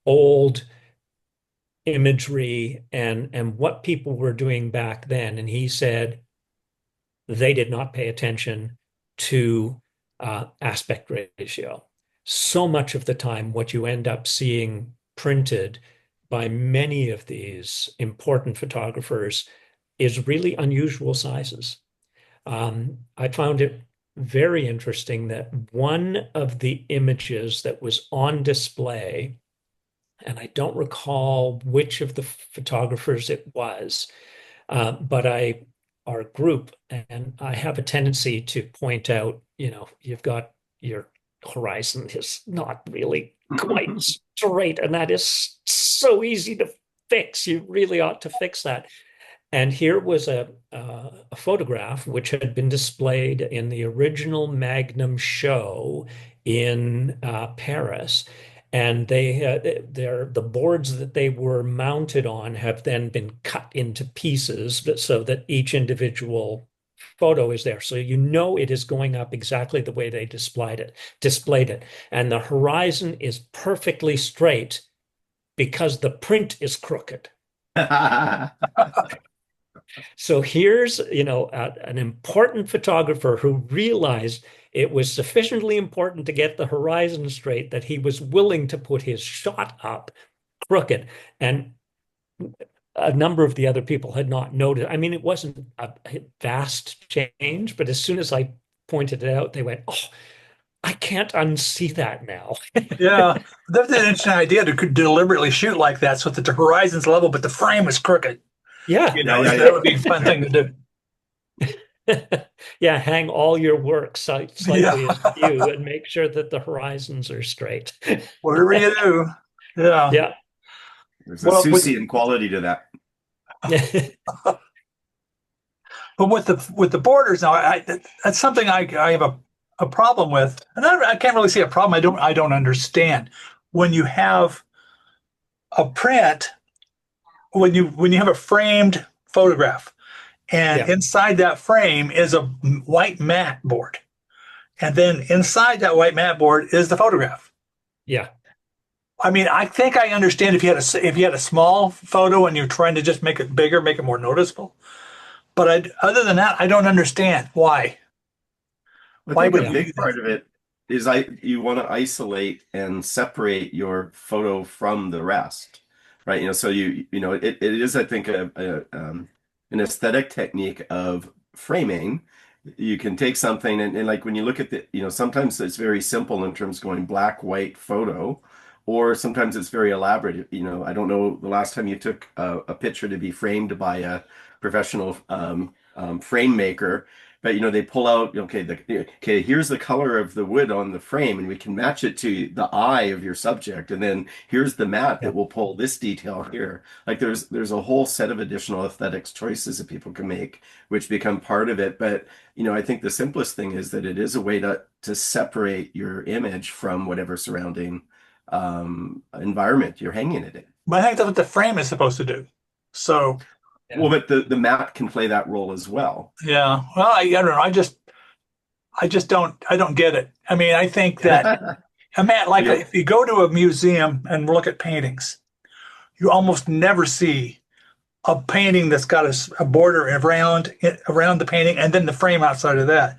old imagery and what people were doing back then. And he said they did not pay attention to aspect ratio. So much of the time, what you end up seeing printed by many of these important photographers is really unusual sizes. I found it very interesting that one of the images that was on display, and I don't recall which of the photographers it was, but our group, and I have a tendency to point out, you've got your horizon is not really quite straight, and that is so easy to fix. You really ought to fix that. And here was a photograph which had been displayed in the original Magnum show in Paris. And the boards that they were mounted on have then been cut into pieces so that each individual photo is there. So you know it is going up exactly the way they displayed it. And the horizon is perfectly straight because the print is crooked. So here's, an important photographer who realized it was sufficiently important to get the horizon straight that he was willing to put his shot up crooked. And a number of the other people had not noticed. I mean, it wasn't a vast change, but as soon as I pointed it out, they went, "Oh, I can't unsee that now." Yeah, that's an interesting idea to deliberately shoot like that so that the horizon's level, but the frame is crooked. Yeah. Yeah, yeah, That yeah. would be a fun thing to do. Yeah, hang all your work Yeah, slightly askew and make sure that the horizons are straight. whatever you do. Yeah. Yeah. There's a Well, Seussian quality to that. but with the borders now, that's something I have a problem with, and I can't really see a problem. I don't understand when you have a print when you have a framed photograph, and Yeah. inside that frame is a white mat board, and then inside that white mat board is the photograph. Yeah. I mean, I think I understand if you had a small photo and you're trying to just make it bigger, make it more noticeable. But other than that, I don't understand why. I Why think a would you Yeah. do big that? part of it is you want to isolate and separate your photo from the rest, right? So it is, I think, an aesthetic technique of framing. You can take something and like when you look at sometimes it's very simple in terms of going black, white photo, or sometimes it's very elaborate. I don't know the last time you took a picture to be framed by a professional frame maker. But they pull out, okay, here's the color of the wood on the frame, and we can match it to the eye of your subject. And then here's the mat Yeah. that will pull this detail here. Like there's a whole set of additional aesthetics choices that people can make, which become part of it. But I think the simplest thing is that it is a way to separate your image from whatever surrounding environment you're hanging it in. But I think that's what the frame is supposed to do. So Yeah. Well, but the mat can play that role as well. yeah, well, I don't know. I don't get it. I mean, I think that a man, like Yeah. if you go to a museum and look at paintings, you almost never see a painting that's got a border around the painting and then the frame outside of that.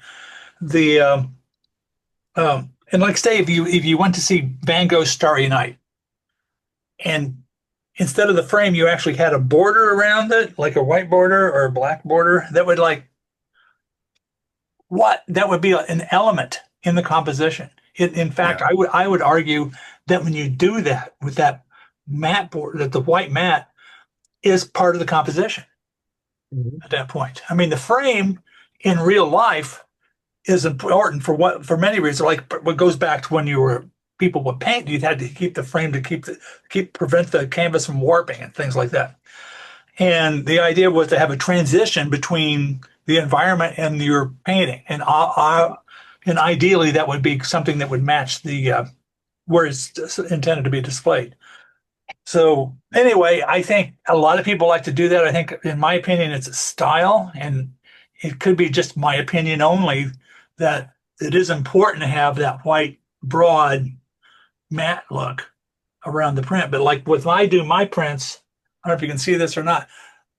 The and like say if you went to see Van Gogh's Starry Night and instead of the frame you actually had a border around it, like a white border or a black border, that would like what that would be an element in the composition. In fact, Yeah. I would argue that when you do that with that matte board, that the white matte is part of the composition Mhm. at that point. I mean, the frame in real life is important for many reasons. Like what goes back to when you were people would paint, you had to keep the frame to prevent the canvas from warping and things like that. And the idea was to have a transition between the environment and your painting. And ideally, that would be something that would match the where it's intended to be displayed. So anyway, I think a lot of people like to do that. I think, in my opinion, it's a style, and it could be just my opinion only that it is important to have that white, broad, matte look around the print. But like with I do my prints, I don't know if you can see this or not.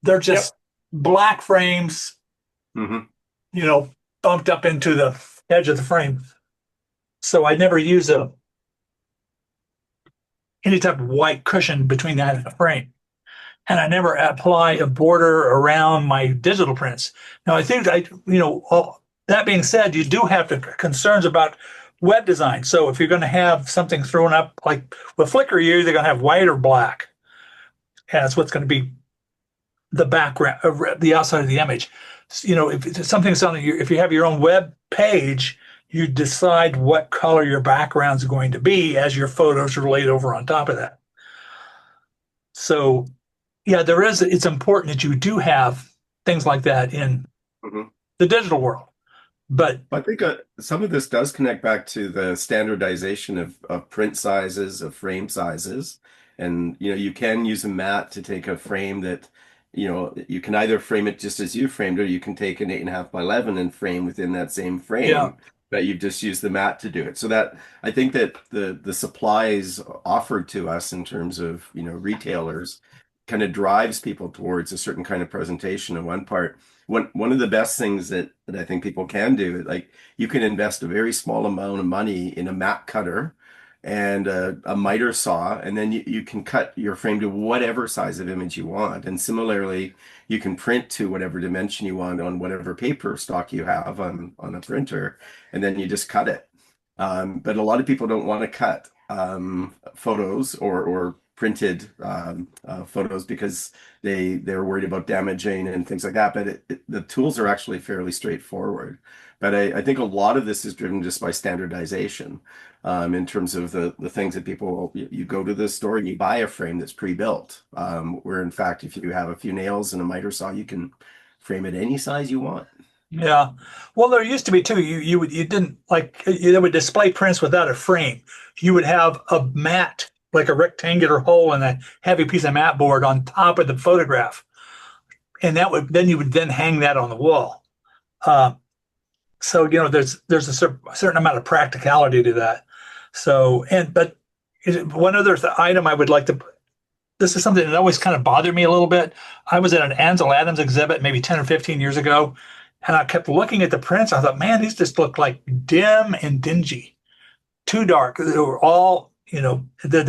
They're Yep. just black frames, Hmm. bumped up into the edge of the frame. So I never use any type of white cushion between that and the frame. And I never apply a border around my digital prints. Now, I think that being said, you do have the concerns about web design. So if you're going to have something thrown up, like with Flickr, you're either going to have white or black. And that's what's going to be the background, the outside of the image. If something's on if you have your own web page, you decide what color your background's going to be as your photos are laid over on top of that. So yeah, it's important that you do have things like that in Hmm. the digital world. But I think some of this does connect back to the standardization of print sizes, of frame sizes. And, you can use a mat to take a frame that, you can either frame it just as you framed, or you can take an 8.5 by 11 and frame within that same yeah, frame, but you've just used the mat to do it. So that I think that the supplies offered to us in terms of, retailers kind of drives people towards a certain kind of presentation in one part. One of the best things that I think people can do, like you can invest a very small amount of money in a mat cutter and a miter saw, and then you can cut your frame to whatever size of image you want. And similarly, you can print to whatever dimension you want on whatever paper stock you have on a printer, and then you just cut it. But a lot of people don't want to cut photos or printed photos because they're worried about damaging and things like that. But the tools are actually fairly straightforward. But I think a lot of this is driven just by standardization in terms of the things that people, you go to the store and you buy a frame that's pre-built. Where in fact, if you have a few nails and a miter saw, you can frame it any size you want. yeah. Well, there used to be too. You didn't like they would display prints without a frame. You would have a mat, like a rectangular hole in a heavy piece of mat board on top of the photograph, and you would then hang that on the wall. Uh, so there's a certain amount of practicality to that. So but one other item I would like to. This is something that always kind of bothered me a little bit. I was at an Ansel Adams exhibit maybe 10 or 15 years ago, And I kept looking at the prints. I thought, man, these just look like dim and dingy, too dark. They were all, they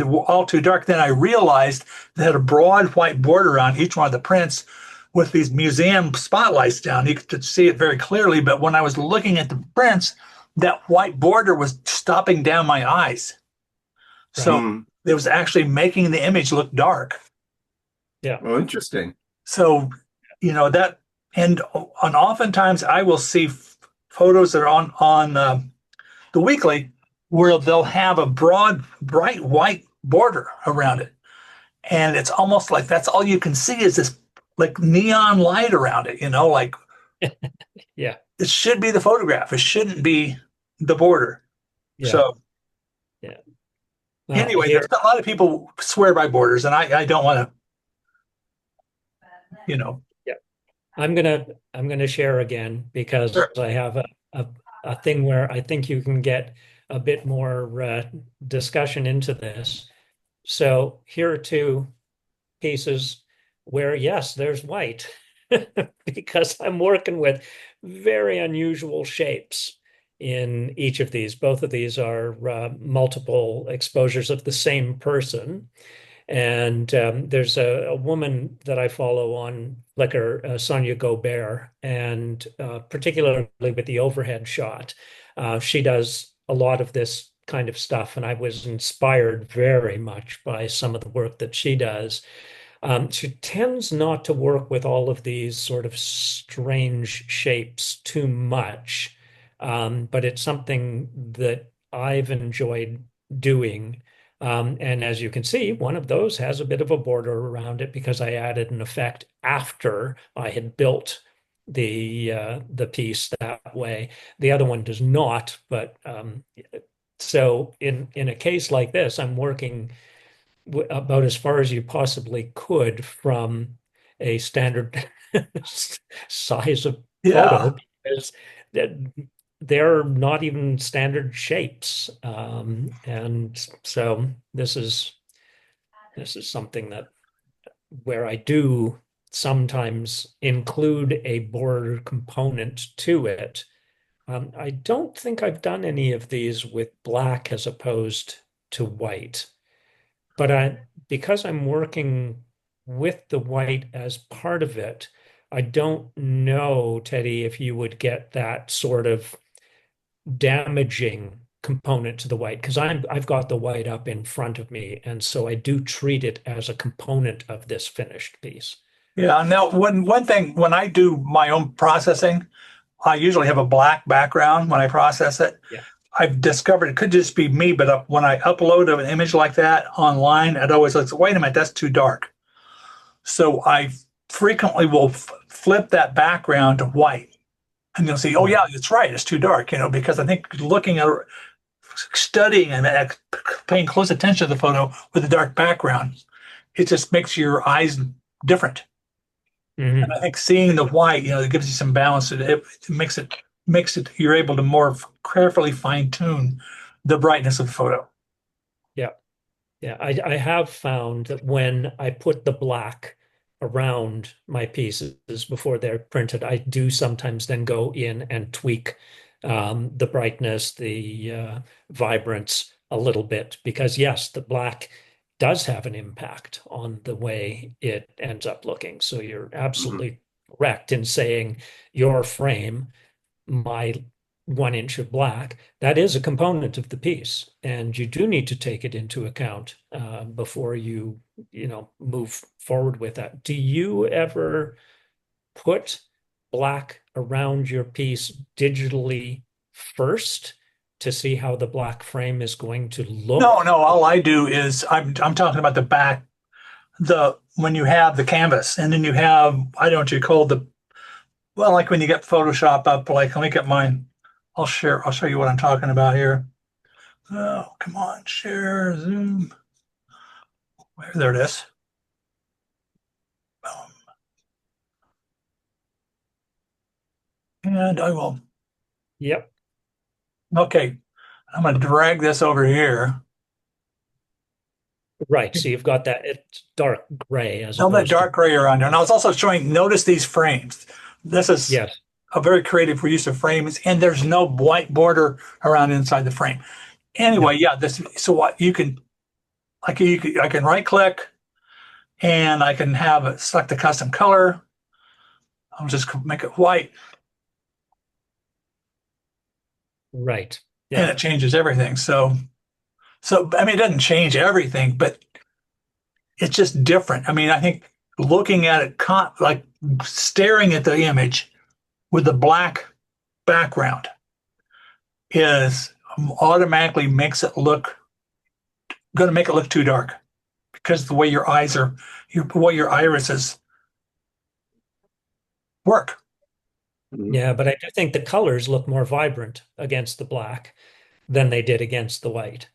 were all too dark. Then I realized they had a broad white border on each one of the prints with these museum spotlights down. You could see it very clearly. But when I was looking at the prints, that white border was stopping down my eyes. So Right. Hmm. it was actually making the image look dark. Yeah. Oh, interesting. So, that, and oftentimes I will see photos that are on the weekly where they'll have a broad, bright white border around it, and it's almost like that's all you can see is this like neon light around it. Like Yeah. it should be the photograph. It shouldn't be the border. Yeah. So Yeah. Well, anyway, there's here, a lot of people swear by borders, and I don't want to, you know. yeah, I'm gonna share again because Sure. I have a, a thing where I think you can get a bit more discussion into this. So here are two pieces where, yes, there's white because I'm working with very unusual shapes in each of these. Both of these are multiple exposures of the same person. And there's a woman that I follow on Flickr, Sonia Gobert, and particularly with the overhead shot, she does a lot of this kind of stuff. And I was inspired very much by some of the work that she does. She tends not to work with all of these sort of strange shapes too much, but it's something that I've enjoyed doing. And as you can see, one of those has a bit of a border around it because I added an effect after I had built the piece that way. The other one does not, but so in a case like this, I'm working about as far as you possibly could from a standard size of Yeah. photo because they're not even standard shapes. And so this is something that where I do sometimes include a border component to it. I don't think I've done any of these with black as opposed to white. But because I'm working with the white as part of it, I don't know, Teddy, if you would get that sort of damaging component to the white because I've got the white up in front of me, and so I do treat it as a component of this finished piece. Yeah. Now, one thing when I do my own processing, I usually have a black background when I process it. Yeah. I've discovered it could just be me, but when I upload an image like that online, it always looks, wait a minute, that's too dark. So I frequently will flip that background to white. And you'll see, oh, Mhm. yeah, it's right. It's too dark, because I think looking at studying and paying close attention to the photo with a dark background, it just makes your eyes different. And I Mhm. think seeing the white, it gives you some balance. It makes it you're able to more carefully fine tune the brightness of the photo. Yeah. Yeah, I have found that when I put the black around my pieces before they're printed, I do sometimes then go in and tweak the brightness, the vibrance a little bit, because yes, the black does have an impact on the way it ends up looking. So you're Hmm. absolutely correct in saying your frame, my 1 inch of black, that is a component of the piece, and you do need to take it into account before you move forward with that. Do you ever put black around your piece digitally first to see how the black frame is going to No, look? no, all I do is I'm talking about the back, the when you have the canvas and then you have, I don't know what you call the, well, like when you get Photoshop up, like let me get mine. I'll show you what I'm talking about here. Oh, come on, share, zoom. There it is. And I will, Yep, okay, I'm gonna drag this over here. right. So you've got that it's dark gray as Now that opposed to dark gray around here. And I was also showing, notice these frames. This is yes. a very creative use of frames, and there's no white border around inside the frame. Anyway, No. yeah, this so what you can I can right click and I can have it select a custom color. I'll just make it white Right. and Yeah. it changes everything. So I mean, it doesn't change everything, but it's just different. I mean, I think looking at it, like staring at the image with the black background is automatically makes it look going to make it look too dark because the way your eyes are, the way your irises work. Mhm. Yeah, but I do think the colors look more vibrant against the black than they did against the white.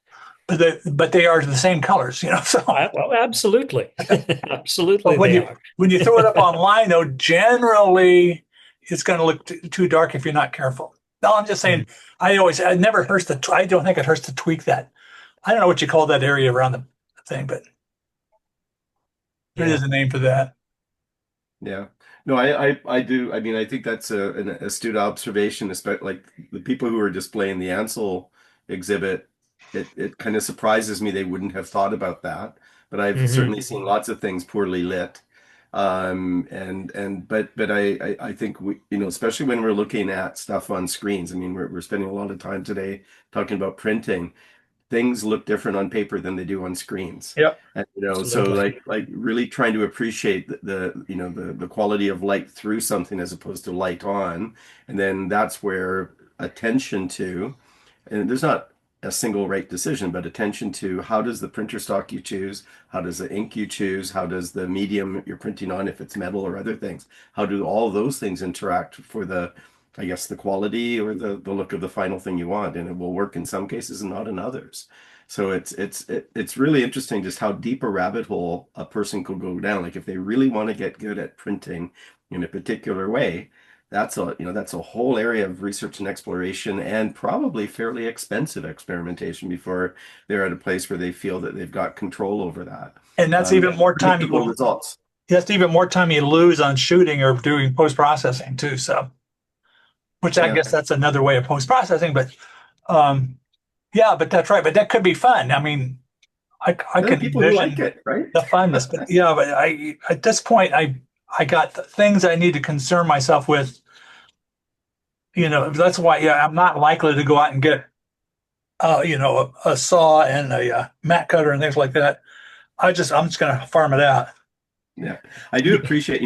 But they are the same colors, you know. So, Well, absolutely. but Absolutely when they you are. when you throw it up online, though, generally it's going to look too dark if you're not careful. No, I'm just saying. Mhm. I never hurts to. I don't think it hurts to tweak that. I don't know what you call that area around the thing, but there is Yeah. a name for that. Yeah. No, I do. I mean, I think that's an astute observation, especially like the people who are displaying the Ansel exhibit. It kind of surprises me they wouldn't have thought about that. But I've Hmm. certainly seen lots of things poorly lit. But I think especially when we're looking at stuff on screens. I mean, we're spending a lot of time today talking about printing. Things look different on paper than they do on screens. Yep. And so Absolutely. like really trying to appreciate the quality of light through something as opposed to light on. And then that's where attention to, and there's not a single right decision, but attention to how does the printer stock you choose, how does the ink you choose, how does the medium you're printing on, if it's metal or other things, how do all those things interact for I guess, the quality or the look of the final thing you want, and it will work in some cases and not in others. So it's really interesting just how deep a rabbit hole a person could go down. Like if they really want to get good at printing in a particular way, that's a whole area of research and exploration and probably fairly expensive experimentation before they're at a place where they feel that they've got control over that. And that's even more time Predictable you results. that's even more time you lose on shooting or doing post processing too. So, which I Yeah. guess that's another way of post processing. But um, yeah, but that's right. But that could be fun. I mean, I There are can people who like envision it, right? the funness. But yeah, but I at this point I got things I need to concern myself with. You know, that's why yeah, I'm not likely to go out and get a saw and a mat cutter and things like that. I'm just going to farm it out. Yeah, I do appreciate,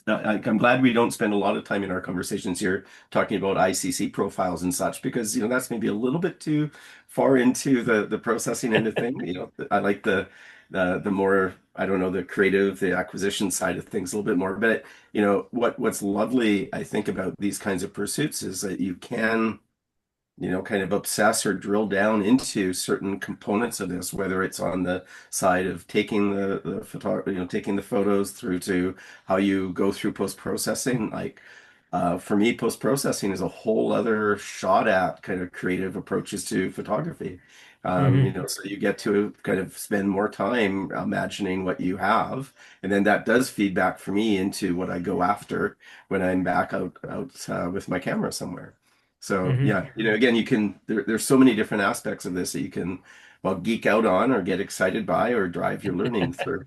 I'm glad we don't spend a lot of time in our conversations here talking about ICC profiles and such because, that's maybe a little bit too far into the processing end of thing. I like the more, I don't know, the creative, the acquisition side of things a little bit more. But, what's lovely, I think, about these kinds of pursuits is that you can kind of obsess or drill down into certain components of this, whether it's on the side of taking the photo, taking the photos through to how you go through post-processing. Like for me, post-processing is a whole other shot at kind of creative approaches to photography. Hmm. So you get to kind of spend more time imagining what you have, and then that does feedback for me into what I go after when I'm back out with my camera somewhere. So Hmm. yeah, again, there's so many different aspects of this that you can, well, geek out on or get excited by or drive your learning through.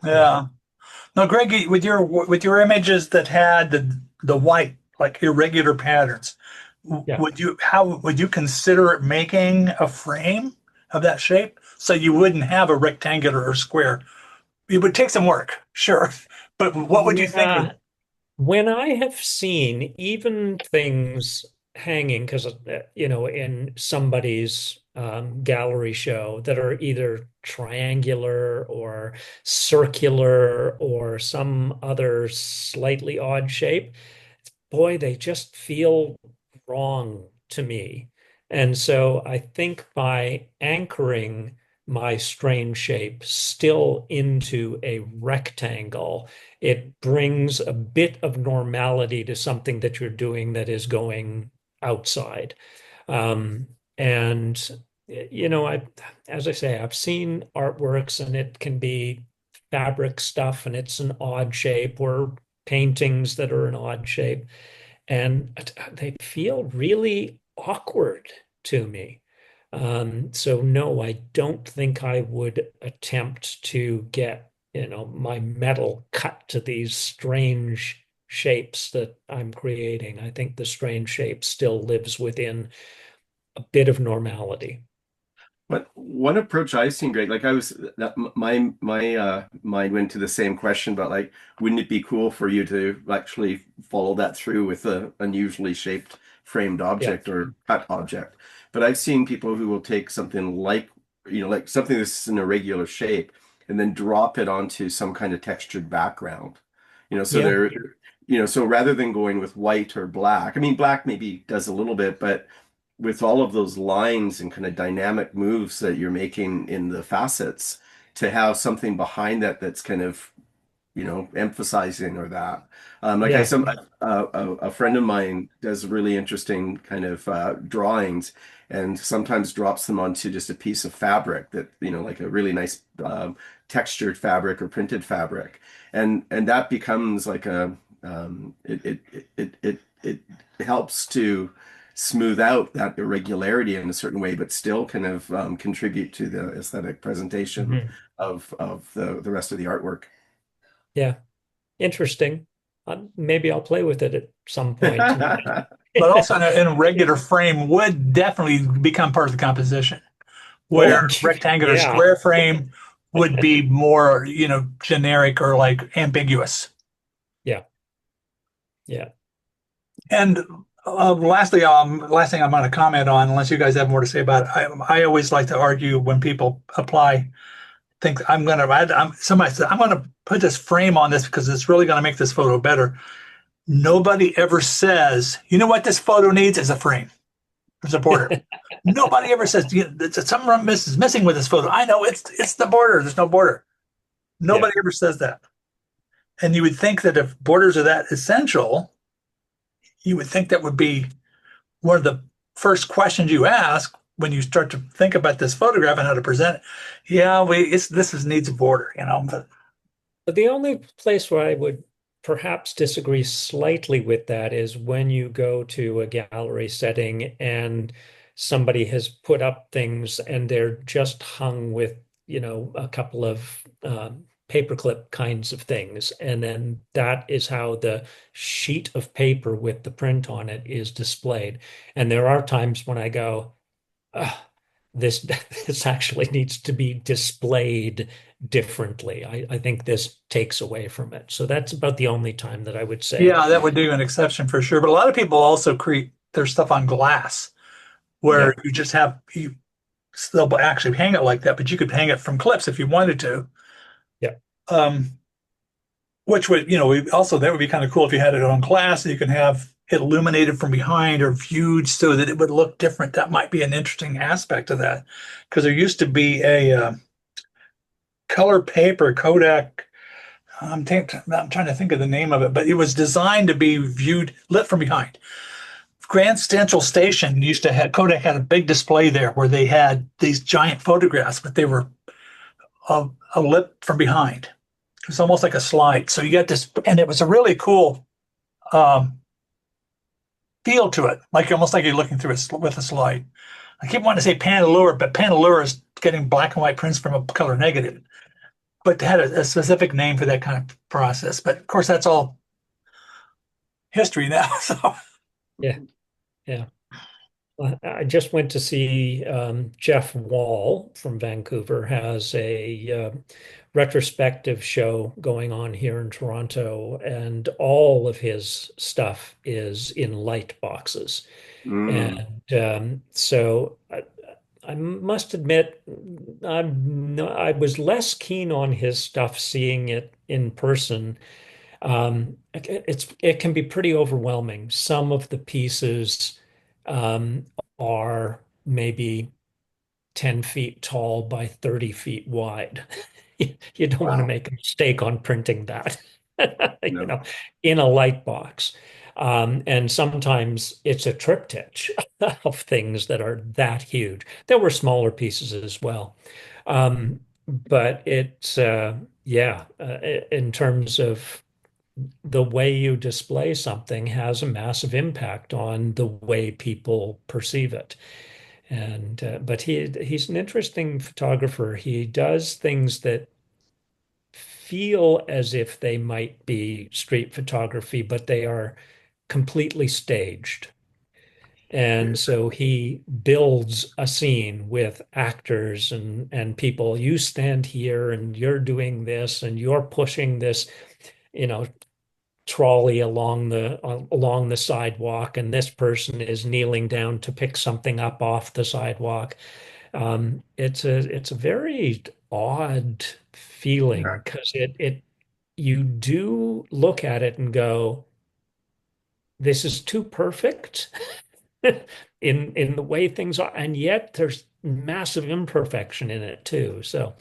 Yeah. Yeah. Now, Greg, with your images that had the white like irregular patterns, Yeah. would you consider making a frame of that shape so you wouldn't have a rectangular or square? It would take some work, sure, but what would you think of? Yeah. When I have seen even things hanging, because, in somebody's gallery show that are either triangular or circular or some other slightly odd shape, boy, they just feel wrong to me. And so I think by anchoring my strain shape still into a rectangle, it brings a bit of normality to something that you're doing that is going outside. Um, and as I say, I've seen artworks and it can be fabric stuff and it's an odd shape or paintings that are an odd shape. and they feel really awkward to me. So no, I don't think I would attempt to get, my metal cut to these strange shapes that I'm creating. I think the strange shape still lives within a bit of normality. But one approach I've seen, Greg, like I was that my mind went to the same question, but like, wouldn't it be cool for you to actually follow that through with a unusually shaped framed Yeah, object or cut object? But I've seen people who will take something like, like something that's in a regular shape and then drop it onto some kind of textured background. So yeah, so rather than going with white or black, I mean, black maybe does a little bit, but with all of those lines and kind of dynamic moves that you're making in the facets, to have something behind that that's kind of, emphasizing or that. Like I yeah, some a friend of mine does really interesting kind of drawings and sometimes drops them onto just a piece of fabric that, like a really nice textured fabric or printed fabric. And that becomes like it helps to smooth out that irregularity in a certain way, but still kind of contribute to the aesthetic presentation mhm, of the rest of the artwork. yeah. Interesting. Maybe I'll play with it at some point. But also in a regular frame would definitely become part of the composition, where Oh, rectangular yeah, square frame would be more, generic or like ambiguous. yeah, yeah. And last thing I'm going to comment on, unless you guys have more to say about it, I always like to argue when people apply, think somebody said, I'm going to put this frame on this because it's really going to make this photo better. Nobody ever says, you know what this photo needs is a frame. There's a border. Nobody ever says something is missing with this photo. I know it's the border. There's no border. Yeah. Nobody ever says that. And you would think that if borders are that essential, you would think that would be one of the first questions you ask when you start to think about this photograph and how to present it. Yeah, this needs a border, But But the only place where I would perhaps disagree slightly with that is when you go to a gallery setting and somebody has put up things and they're just hung with, a couple of paperclip kinds of things. And then that is how the sheet of paper with the print on it is displayed. And there are times when I go, "Ugh, this this actually needs to be displayed differently. I think this takes away from it. So that's about the only time that I would say, yeah, that would do an exception for sure. But a lot of people also create their stuff on glass where yeah, you just have you still actually hang it like that, but you could hang it from clips if you wanted to. yeah, Um, which would, also that would be kind of cool if you had it on glass and you can have it illuminated from behind or viewed so that it would look different. That might be an interesting aspect of that because there used to be a color paper Kodak. I'm trying to think of the name of it, but it was designed to be viewed lit from behind. Grand Central Station used to have Kodak had a big display there where they had these giant photographs, but they were lit from behind. It was almost like a slide. So you got this, and it was a really cool um, feel to it, like almost like you're looking through it with a slide. I keep wanting to say Panalure, but Panalure is getting black and white prints from a color negative, but they had a specific name for that kind of process. But of course, that's all history now. So yeah, yeah. I just went to see Jeff Wall from Vancouver has a retrospective show going on here in Toronto, and all of his stuff is in light boxes. Mm, And so I must admit, I was less keen on his stuff seeing it in person. It can be pretty overwhelming. Some of the pieces are maybe 10 feet tall by 30 feet wide. You don't want to wow. make a mistake on printing that, you No. know, in a light box. And sometimes it's a triptych of things that are that huge. There were smaller pieces as well. But it's, yeah, in terms of the way you display something has a massive impact on the way people perceive it. And but he's an interesting photographer. He does things that feel as if they might be street photography, but they are completely staged. And so he builds a scene with actors and people. You stand here and you're doing this and you're pushing this, you know, trolley along the sidewalk, and this person is kneeling down to pick something up off the sidewalk. It's a very odd feeling because it you do look at it and go, this is too perfect in the way things are, and yet there's massive imperfection in it too. So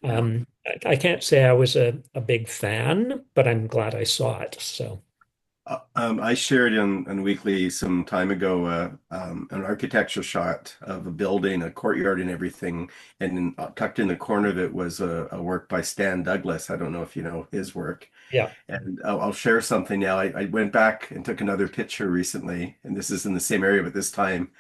Yeah. I can't say I was a big fan, but I'm glad I saw it. So I shared in Weekly some time ago an architecture shot of a building, a courtyard, and everything, and then, tucked in the corner that was a work by Stan Douglas. I don't know if you know his work. yeah. And I'll share something now. I went back and took another picture recently, and this is in the same area, but this time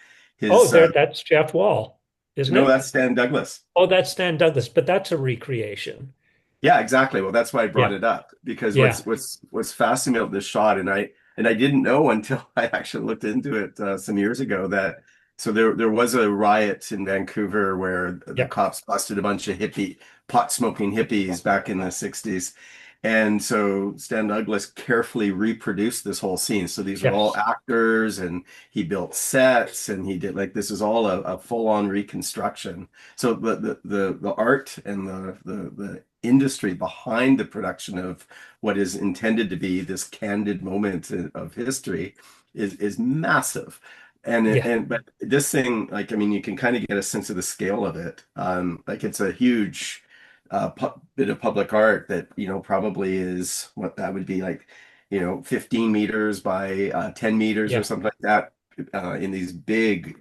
Oh, his that's Jeff Wall, isn't no, it? that's Stan Douglas. Oh, that's Stan Douglas, but that's a recreation. Yeah, exactly. Well, that's why I brought Yeah, it up because yeah, what's fascinating about this shot, and I didn't know until I actually looked into it some years ago that so there was a riot in Vancouver where the yeah, cops busted a bunch of hippie pot smoking hippies back in the 60s. And so Stan Douglas carefully reproduced this whole scene. So these are all yes, actors, and he built sets, and he did like this is all a full-on reconstruction. So the art and the industry behind the production of what is intended to be this candid moment of history is massive. yeah, But this thing, like, I mean, you can kind of get a sense of the scale of it. Like it's a huge bit of public art that, probably is what that would be like, 15 meters by 10 meters or yeah, something like that, in these big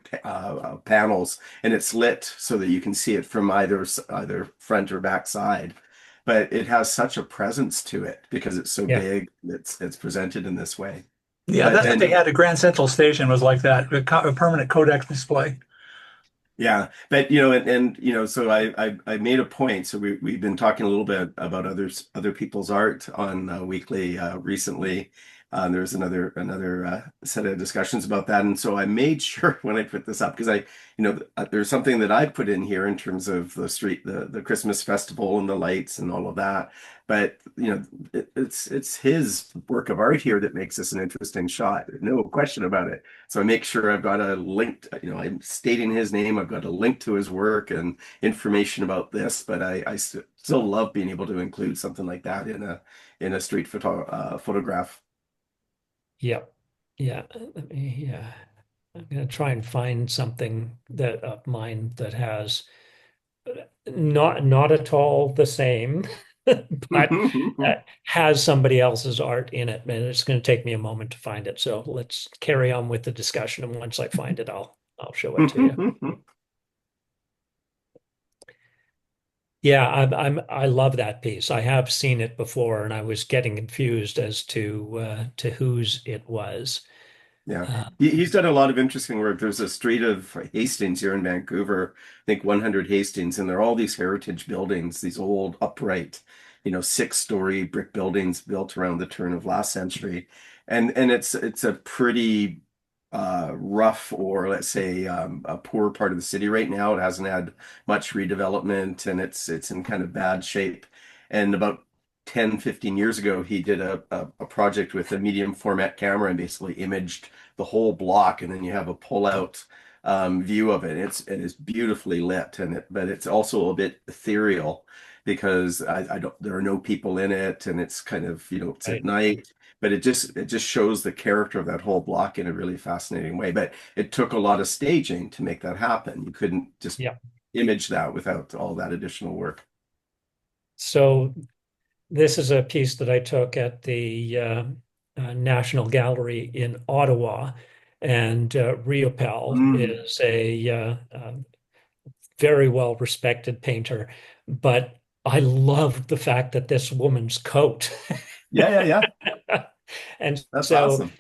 panels, and it's lit so that you can see it from either front or back side. But it has such a presence to it because it's so yeah, big. It's presented in this way. Yeah, But that's what they and had at Grand Central Station was like that, a permanent Kodak display. Yeah, but so I made a point. So we've been talking a little bit about other people's art on Weekly recently. There's another set of discussions about that, and so I made sure when I put this up because there's something that I put in here in terms of the Christmas festival and the lights and all of that. But it's his work of art here that makes this an interesting shot. No question about it. So I make sure I've got a link, I'm stating his name. I've got a link to his work and information about this, but I still love being able to include something like that in a photograph. yeah, yeah. Yeah. I'm gonna try and find something that of mine that has not at all the same, but has somebody else's art in it, and it's going to take me a moment to find it. So let's carry on with the discussion, and once I find it, I'll show it to you. Yeah, I love that piece. I have seen it before, and I was getting confused as to whose it was. Yeah, Uh, he's done a lot of interesting work. There's a street of Hastings here in Vancouver, I think 100 Hastings, and there are all these heritage buildings, these old upright, 6-story brick buildings built around the turn of last century, and it's a pretty rough, or let's say a poor part of the city right now. It hasn't had much redevelopment, and it's in kind of bad shape. And about 10, 15 years ago, he did a project with a medium format camera and basically imaged the whole block, and then you have a pull-out view of it. It is beautifully lit, but it's also a bit ethereal because I don't there are no people in it, and it's kind of it's at right. night, but it just shows the character of that whole block in a really fascinating way. But it took a lot of staging to make that happen. You couldn't just Yeah. image that without all that additional work. So this is a piece that I took at the National Gallery in Ottawa, and Riopel Mm. is a very well respected painter, but I love the fact that this woman's coat Yeah, yeah, yeah. And That's so awesome.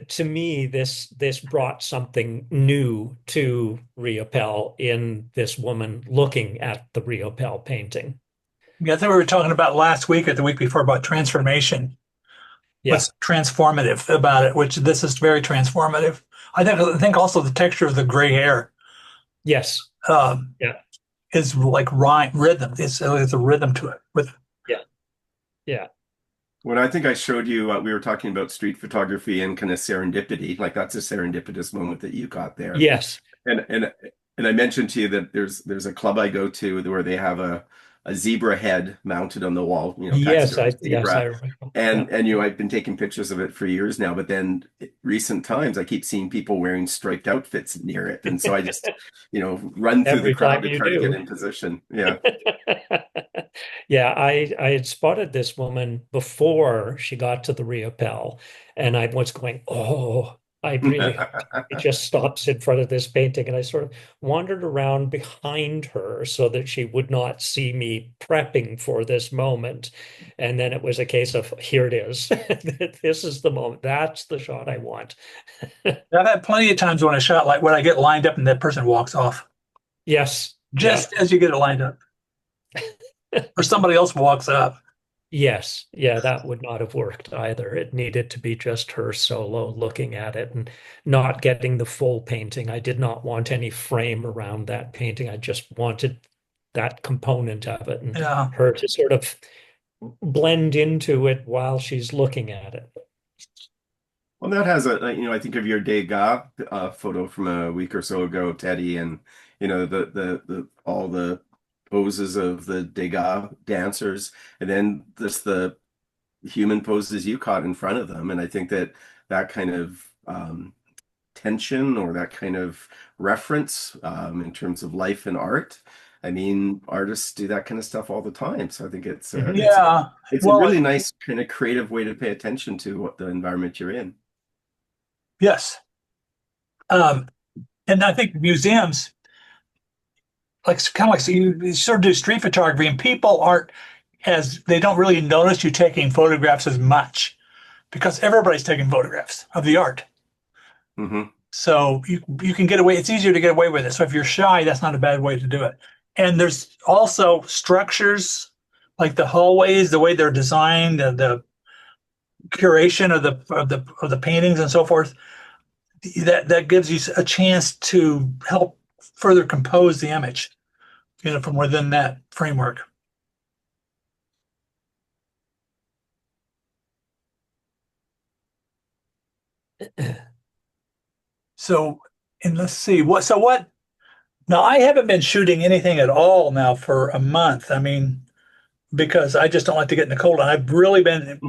to me, this brought something new to Riopelle in this woman looking at the Riopelle painting. Yeah, I think we were talking about last week or the week before about transformation. Yeah. What's transformative about it, which this is very transformative. I think also the texture of the gray hair Yes. um, Yeah. is like rhythm. It's a rhythm to it. With Yeah. Yeah. When I think I showed you, we were talking about street photography and kind of serendipity. Like that's a serendipitous moment that you got there. Yes. And and I mentioned to you that there's a club I go to where they have a zebra head mounted on the wall, taxidermy Yes, I zebra. remember. Yeah. And I've been taking pictures of it for years now, but then recent times I keep seeing people wearing striped outfits near it. And so I just, run through the Every crowd time to you try to get do. in position. Yeah. Yeah, I had spotted this woman before she got to the Riopelle, and I was going, oh, I really hope it just stops in front of this painting. And I sort of wandered around behind her so that she would not see me prepping for this moment. And then it was a case of here it is. This is the moment. That's the shot I want. I've had plenty of times when I shot like when I get lined up and that person walks off Yes. Yeah. just as you get it lined up, or somebody else walks up. Yes, yeah, that would not have worked either. It needed to be just her solo looking at it and not getting the full painting. I did not want any frame around that painting. I just wanted that component of it and Yeah. her to sort of blend into it while she's looking at it. Well, that has I think of your Degas photo from a week or so ago, Teddy, and the all the poses of the Degas dancers, and then just the human poses you caught in front of them. And I think that that kind of tension or that kind of reference in terms of life and art. I mean, artists do that kind of stuff all the time. So I think Mhm. Yeah. it's a Well, really nice kind of creative way to pay attention to what the environment you're in. yes. Um, and I think museums, like kind of like so you sort of do street photography, and people aren't as they don't really notice you taking photographs as much because everybody's taking photographs of the art. Hmm. So you can get away. It's easier to get away with it. So if you're shy, that's not a bad way to do it. And there's also structures like the hallways, the way they're designed, the curation of the paintings and so forth. That gives you a chance to help further compose the image, from within that framework. So, and let's see what. Now, I haven't been shooting anything at all now for a month. I mean, because I just don't like to get in the cold. And I've really been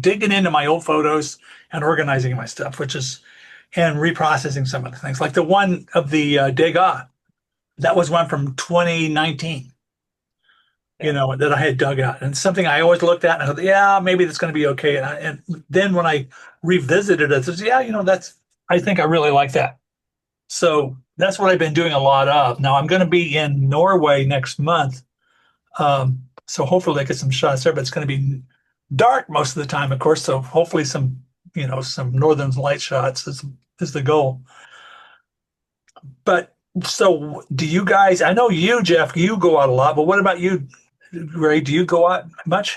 digging into my old photos and organizing my stuff, and reprocessing some of the things. Like the one of the Degas, that was one from 2019, Yeah. that I had dug out. And something I always looked at and I thought, yeah, maybe that's going to be okay. And then when I revisited it, I said, yeah, I think I really like that. So that's what I've been doing a lot of. Now I'm going to be in Norway next month. So hopefully I get some shots there, but it's going to be dark most of the time, of course. So hopefully some northern light shots is the goal. But so do you guys, I know you, Jeff, you go out a lot, but what about you, Ray? Do you go out much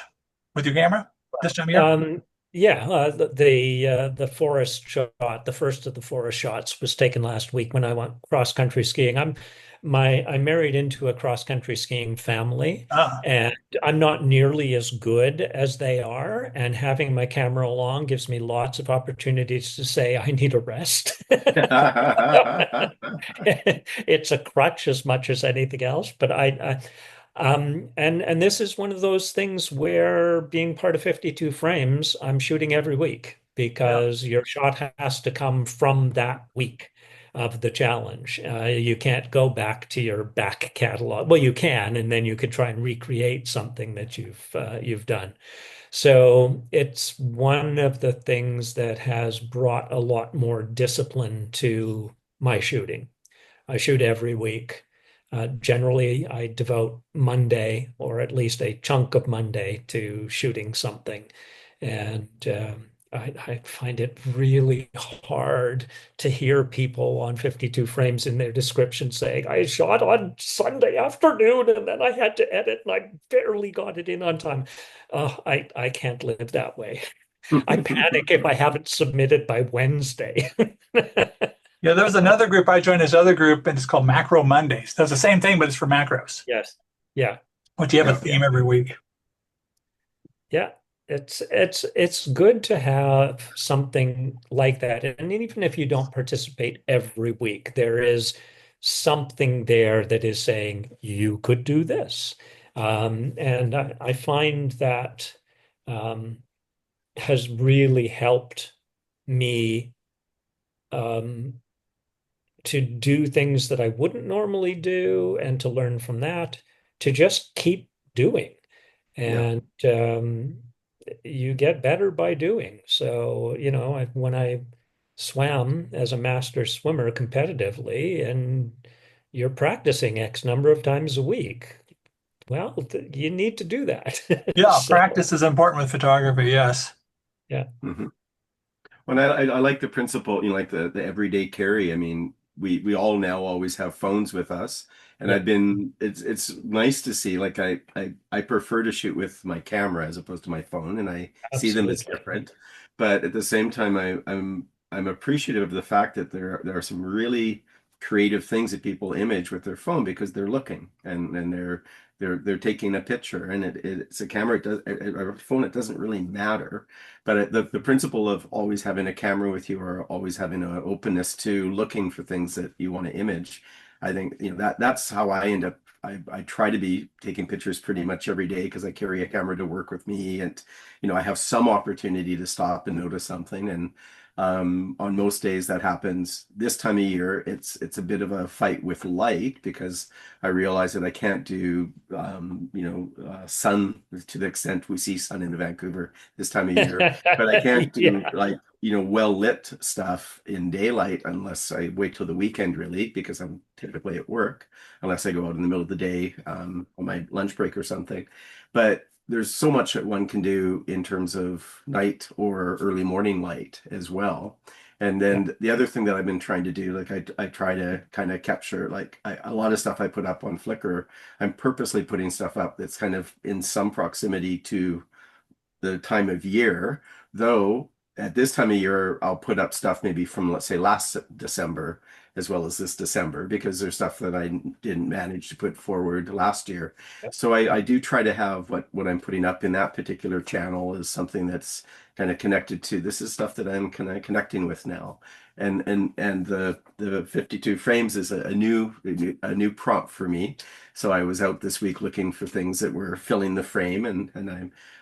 with your camera this time of year? Um, yeah, the forest shot, the first of the forest shots was taken last week when I went cross country skiing. I'm married into a cross country skiing family, Ah, and I'm not nearly as good as they are. And having my camera along gives me lots of opportunities to say I need a rest. It's a crutch as much as anything else, but and this is one of those things where being part of 52 frames, I'm shooting every week yeah, because your shot has to come from that week of the challenge. You can't go back to your back catalog. Well, you can, and then you could try and recreate something that you've done. So it's one of the things that has brought a lot more discipline to my shooting. I shoot every week. Generally, I devote Monday or at least a chunk of Monday to shooting something. And I find it really hard to hear people on 52 frames in their description saying, I shot on Sunday afternoon and then I had to edit and I barely got it in on time. I can't live that way. I panic if I haven't submitted by Wednesday. Yeah, there's another group I joined, this other group, and it's called Macro Mondays. Does the same thing, but it's for macros, Yes. Yeah. which you have a Yeah. theme every week. Yeah, it's good to have something like that. And even if you don't participate every week, there is something there that is saying you could do this. And I find that um, has really helped me um, to do things that I wouldn't normally do and to learn from that, to just keep doing. Yeah. And you get better by doing. So, when I swam as a master swimmer competitively, and you're practicing X number of times a week, well, you need to do that. Yeah, So, practice is important with photography. Yes. yeah, Mhm. Well, I like the principle, like the everyday carry. I mean, we all now always have phones with us, and yeah, it's nice to see. Like I prefer to shoot with my camera as opposed to my phone, and I see them as absolutely. different. But at the same time, I'm appreciative of the fact that there are some really creative things that people image with their phone because they're looking and they're taking a picture, and it's a camera. It does a phone. It doesn't really matter, but the principle of always having a camera with you or always having an openness to looking for things that you want to image, I think that's how I end up. I try to be taking pictures pretty much every day because I carry a camera to work with me, and I have some opportunity to stop and notice something. And on most days that happens. This time of year, it's a bit of a fight with light because I realize that I can't do sun to the extent we see sun in Vancouver this time of year, but I can't do Yeah, like well lit stuff in daylight unless I wait till the weekend really because I'm typically at work unless I go out in the middle of the day on my lunch break or something. But there's so much that one can do in terms of night or early morning light as well. And yeah. then the other thing that I've been trying to do, like I try to kind of capture like a lot of stuff I put up on Flickr. I'm purposely putting stuff up that's kind of in some proximity to the time of year, though at this time of year, I'll put up stuff maybe from, let's say, last December as well as this December, because there's stuff that I didn't manage to put forward last year. So I do try to have what I'm putting up in that particular channel is something that's kind of connected to this is stuff that I'm kind of connecting with now. And the 52 frames is a new prompt for me. So I was out this week looking for things that were filling the frame and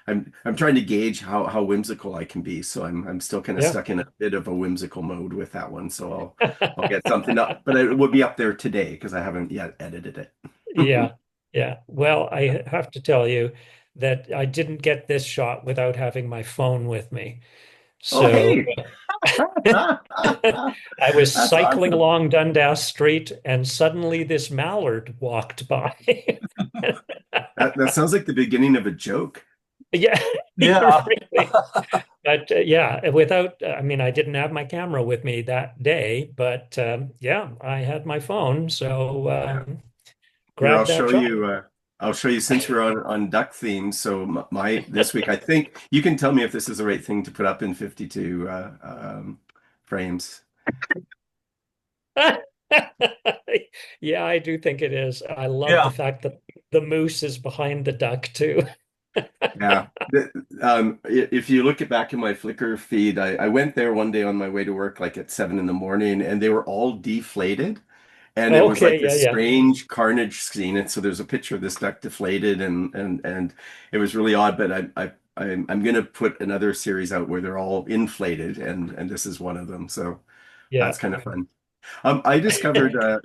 I'm trying to gauge how whimsical I can be. So I'm still kind of Yeah. stuck in a bit of a whimsical mode with that one. So I'll get something up, but it will be up there today because I haven't yet edited it. Yeah, yeah. Well, I have to tell you that I didn't get this shot without having my phone with me. Oh, So hey, I was that's cycling awesome. along Dundas Street and suddenly this mallard walked by. That sounds like the beginning of a joke. Yeah, Yeah. really. But yeah, I mean, I didn't have my camera with me that day, but yeah, I had my phone, so Yeah. Here, grabbed that shot. I'll show you since we're on duck themes. So my this week, I think you can tell me if this is the right thing to put up in 52 frames. Yeah, I do think it is. I love the Yeah. fact that the moose is behind the duck too. Yeah. If you look at back in my Flickr feed, I went there one day on my way to work, like at 7 in the morning, and they were all deflated. And it was like Okay, yeah, this yeah, strange carnage scene. And so there's a picture of this duck deflated and it was really odd, but I'm gonna put another series out where they're all inflated and this is one of them. So yeah. that's kind of fun. I discovered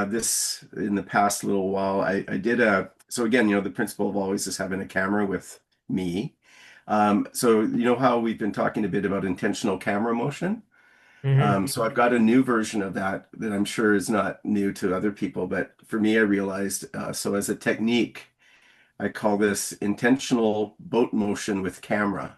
this in the past little while. I did so again, the principle of always just having a camera with me. So you know how we've been talking a bit about intentional camera motion? Hmm. So I've got a new version of that that I'm sure is not new to other people, but for me, I realized so as a technique, I call this intentional boat motion with camera.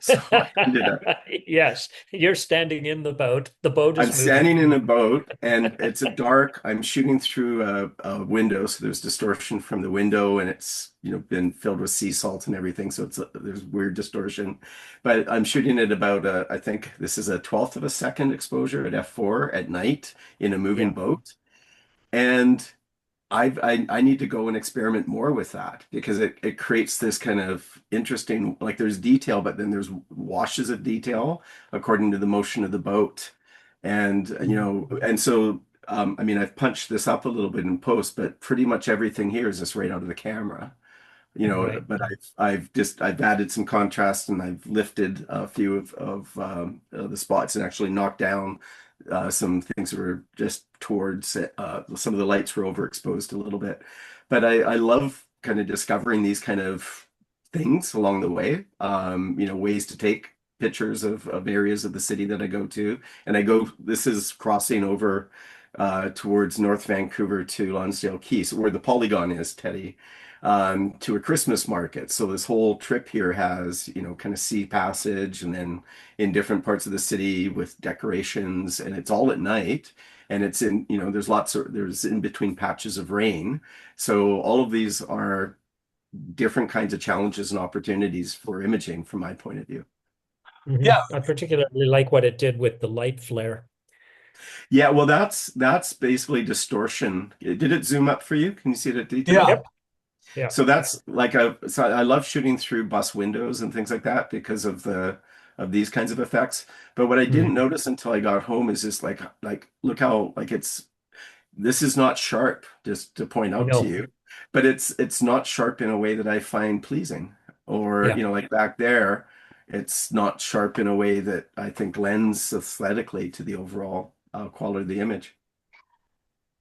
So I ended up Yes, you're standing in the boat. The boat I'm is moving. standing in a boat and it's a dark, I'm shooting through a window, so there's distortion from the window and it's, been filled with sea salt and everything, so there's weird distortion. But I'm shooting at about I think this is a 12th of a second exposure at f4 at night in a moving Yeah. boat. And I need to go and experiment more with that because it creates this kind of interesting, like there's detail, but then there's washes of detail according to the motion of the boat. And, and so, I mean, I've punched this up a little bit in post, but pretty much everything here is just right out of the camera. Right. But I've added some contrast and I've lifted a few of the spots and actually knocked down some things that were just towards some of the lights were overexposed a little bit. But I love kind of discovering these kind of things along the way. Ways to take pictures of areas of the city that I go to. And this is crossing over towards North Vancouver to Lonsdale Quay, so where the Polygon is, Teddy, to a Christmas market. So this whole trip here has, kind of sea passage and then in different parts of the city with decorations, and it's all at night. And it's in, there's in between patches of rain. So all of these are different kinds of challenges and opportunities for imaging from my point of view. Yeah, I particularly like what it did with the light flare. Yeah, well, that's basically distortion. Did it zoom up for you? Can you see the detail? yeah. Yep. Yeah. So that's like so I love shooting through bus windows and things like that because of these kinds of effects. But what I didn't Mhm. notice until I got home is just like look how like this is not sharp, just to point out to No. you, but it's not sharp in a way that I find pleasing. Or, Yeah. like back there, it's not sharp in a way that I think lends aesthetically to the overall quality of the image.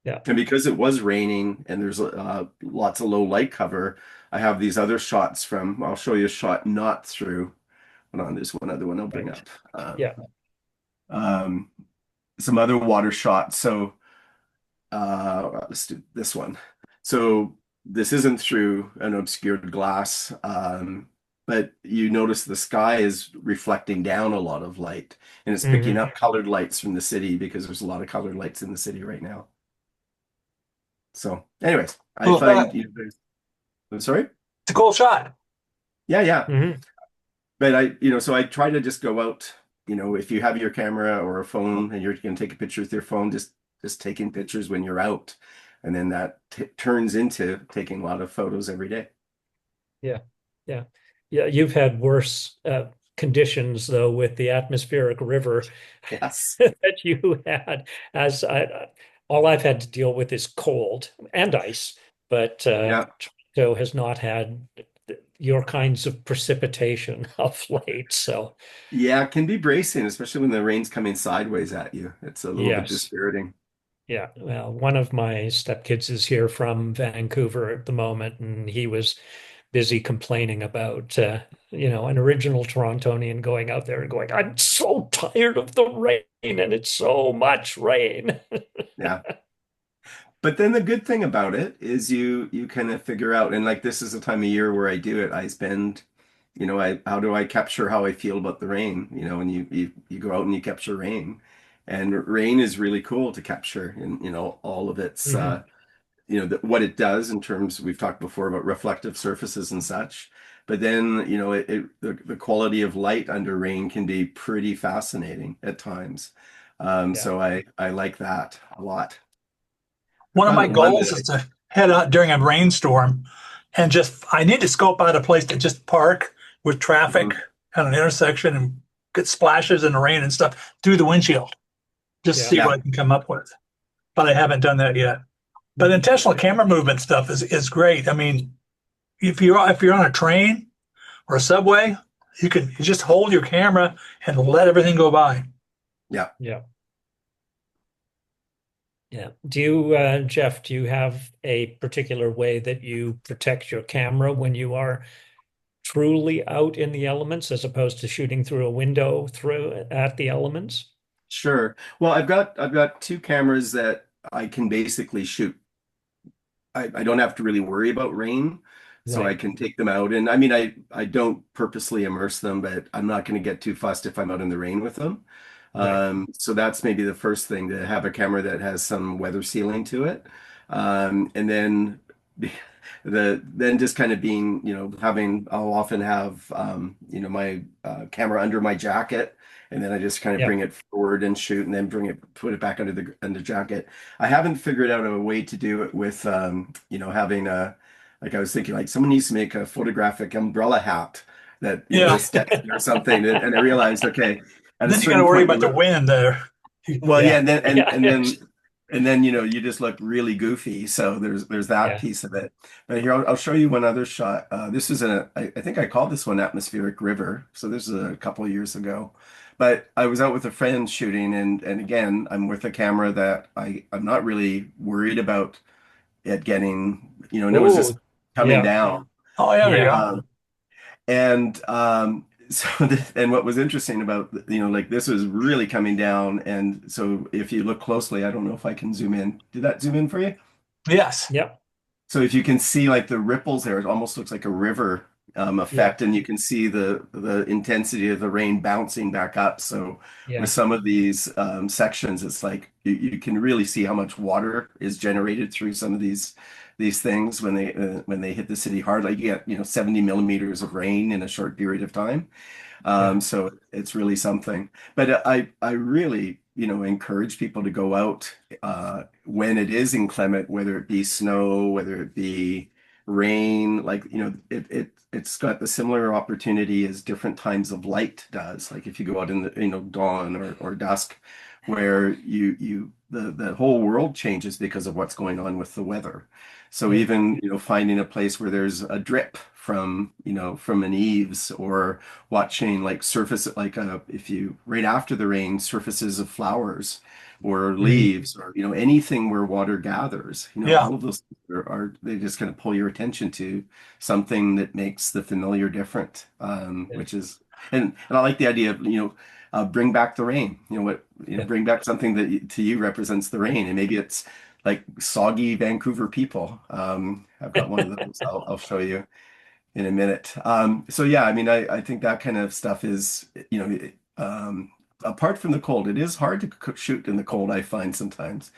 Yeah. And because it was raining and there's lots of low light cover, I have these other shots I'll show you a shot not through. Hold on, there's one other one I'll bring Right. up. Um, Yeah. um, some other water shots. So let's do this one. So this isn't through an obscured glass, but you notice the sky is reflecting down a lot of light and it's picking Hmm. up colored lights from the city because there's a lot of colored lights in the city right now. So, anyways, I Cool find shot. I'm sorry? It's a cool shot. Yeah, yeah. Hmm. But so I try to just go out, if you have your camera or a phone and you're going to take a picture with your phone, just taking pictures when you're out. And then that t turns into taking a lot of photos every day. Yeah. Yeah. Yeah. You've had worse conditions though with the atmospheric river Yes. that you had. As all I've had to deal with is cold and ice, but Yeah. Toronto has not had your kinds of precipitation of late. So Yeah, it can be bracing, especially when the rain's coming sideways at you. It's a little bit yes. dispiriting. Yeah, well, one of my stepkids is here from Vancouver at the moment, and he was busy complaining about, an original Torontonian going out there and going, "I'm so tired of the rain, and it's so much rain." Yeah. But then the good thing about it is you kind of figure out, and like this is the time of year where I do it. I spend, how do I capture how I feel about the rain? And you go out and you capture rain, and rain is really cool to capture, and all of its Hmm. what it does in terms we've talked before about reflective surfaces and such. But then the quality of light under rain can be pretty fascinating at times. Yeah. So I like that a lot. I've One of my got one goals that is to head out during a rainstorm and I need to scope out a place to just park with traffic Mhm. at an intersection and get splashes in the rain and stuff through the windshield. Just Yeah. see what Yeah, I can come up with. But I haven't done that yet. But intentional camera movement stuff is great. I mean, if you're on a train or a subway, you just hold your camera and let everything go by. yeah. Yeah. Yeah. Jeff, do you have a particular way that you protect your camera when you are truly out in the elements as opposed to shooting through a window through at the elements? Sure. Well, I've got two cameras that I can basically shoot. I don't have to really worry about rain, so I Right, can take them out. And I mean, I don't purposely immerse them, but I'm not going to get too fussed if I'm out in the rain with them. right. So that's maybe the first thing, to have a camera that has some weather sealing to it. And then then just kind of being, having, I'll often have, my camera under my jacket, and then I just kind of Yeah. bring it forward and shoot, and then put it back under the jacket. I haven't figured out a way to do it with, having like I was thinking, like someone needs to make a photographic umbrella hat that, Yeah. with Stetson or something. And I realized, okay, at a Then you got to certain worry point, about the wind there. well, yeah, Yeah. and then and Yeah. and then and then you just look really goofy. So there's that Yeah. piece of it. But here, I'll show you one other shot. This is I think I called this one Atmospheric River. So this is a couple of years ago. But I was out with a friend shooting, and again, I'm with a camera that I'm not really worried about it getting, and it was just Oh, coming yeah. down. Oh, yeah, there you Yeah. go. And so and what was interesting about, like, this was really coming down. And so if you look closely, I don't know if I can zoom in. Did that zoom in for you? Yes. Yeah. So if you can see, like, the ripples there, it almost looks like a river Yeah. effect, and you can see the intensity of the rain bouncing back up. So with Yeah. some of these sections, it's like you can really see how much water is generated through some of these things when they hit the city hard. Like, you get, 70 millimeters of rain in a short period of time. Yeah. So it's really something. But I really, encourage people to go out when it is inclement, whether it be snow, whether it be rain. Like, it's got the similar opportunity as different times of light does. Like if you go out in the, dawn or dusk, where the whole world changes because of what's going on with the weather. So Yeah. even, finding a place where there's a drip from an eaves, or watching, like, surface, like, if you right after the rain, surfaces of flowers or Mhm. leaves, or anything where water gathers, Yeah. all of those are they just kind of pull your attention to something that makes the familiar different, Yeah. which is, and I like the idea of, bring back the rain. Yeah. Bring back something that to you represents the rain, and maybe it's like soggy Vancouver people. I've got one of those. I'll show you in a minute. So yeah, I mean, I think that kind of stuff is, apart from the cold, it is hard to shoot in the cold, I find sometimes,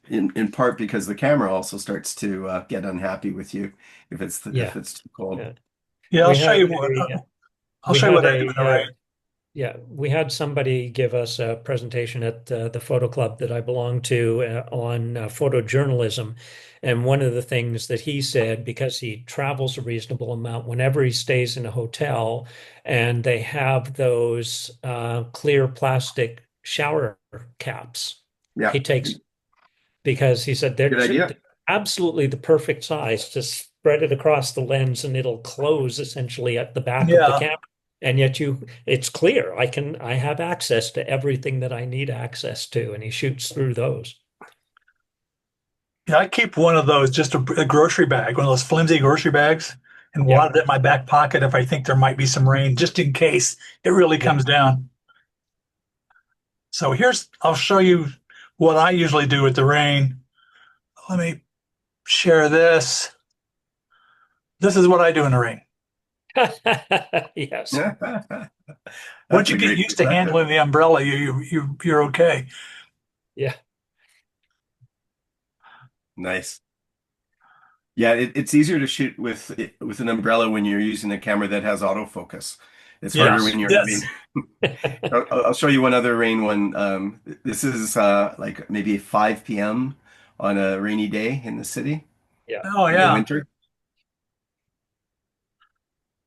in part because the camera also starts to get unhappy with you if Yeah. it's too cold. Yeah. Yeah. We had a I'll we show you had what I do in the a rain. yeah, we had somebody give us a presentation at the photo club that I belong to on photojournalism. And one of the things that he said, because he travels a reasonable amount, whenever he stays in a hotel and they have those clear plastic shower caps, Yeah, he takes, because he said good they're idea. absolutely the perfect size to spread it across the lens and it'll close essentially at the back of the Yeah. camera. And yet it's clear. I have access to everything that I need access to, and he shoots through those. Yeah. I keep one of those, just a grocery bag, one of those flimsy grocery bags, and Yeah, wad it in my back pocket if I think there might be some rain, just in case it really yeah. comes down. So I'll show you what I usually do with the rain. Let me share this. This is what I do in the rain. Yes. Once That's you a get great used to perspective. handling the umbrella, you're okay. Yeah, Nice. Yeah, it's easier to shoot with an umbrella when you're using a camera that has autofocus. It's harder Yes. when you're Yes. having. I'll show you one other rain one. This is like maybe 5 p.m. on a rainy day in the city yeah, Oh in the yeah. winter.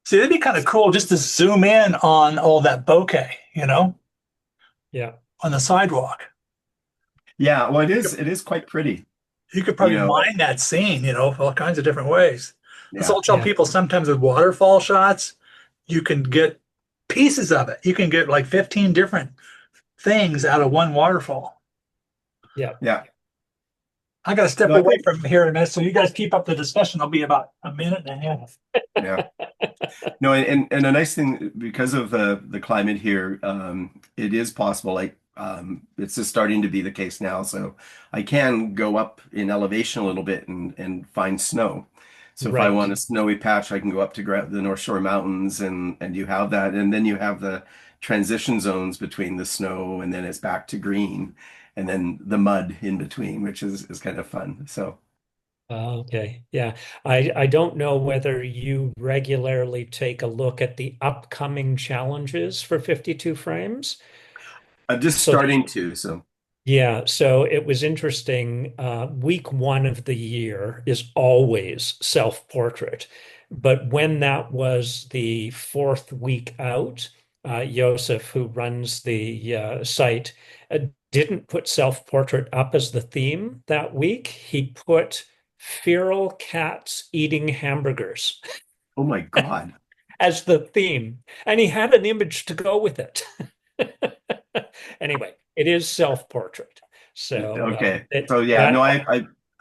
See, it'd be kind of cool just to zoom in on all that bokeh, yeah, on the sidewalk. Yeah, well, it You is could, it is quite pretty. you could You probably know, mine that scene, for all kinds of different ways. That's yeah, all I tell yeah, people sometimes with waterfall shots, you can get pieces of it. You can get like 15 different things out of one waterfall. yeah. yeah. I got to step No, I away think, from here in a minute, so you guys keep up the discussion. I'll be about a minute and a half. yeah. No, and a nice thing, because of the climate here, it is possible. Like, It's just starting to be the case now. So I can go up in elevation a little bit and find snow. So if I Right. want a snowy patch, I can go up to the North Shore Mountains and you have that. And then you have the transition zones between the snow and then it's back to green and then the mud in between, which is kind of fun. So Okay. Yeah. I don't know whether you regularly take a look at the upcoming challenges for 52 frames. I'm just So starting to. So yeah, so it was interesting. Week one of the year is always self-portrait. But when that was the fourth week out, Joseph, who runs the site, didn't put self-portrait up as the theme that week. He put feral cats eating hamburgers oh my God. as the theme, and he had an image to go with it. Anyway, it is self-portrait. So Okay. So yeah, that no,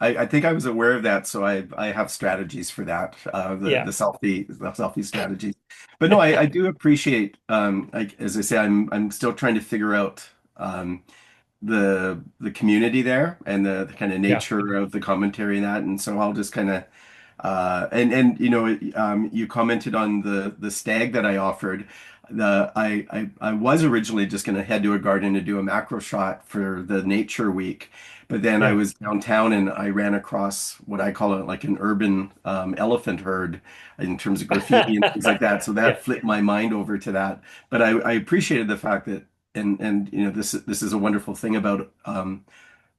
I think I was aware of that, so I have strategies for that, yeah, the selfie strategies. But no, I do appreciate like as I say, I'm still trying to figure out the community there and the kind of yeah, nature of the commentary and that, and so I'll just kind of and you know you commented on the stag that I offered. I was originally just going to head to a garden to do a macro shot for the nature week, but then I yeah. was downtown and I ran across what I call it like an urban elephant herd in terms of graffiti and things like that. So that Yeah, flipped my mind over to that. But I appreciated the fact that and you know this is a wonderful thing about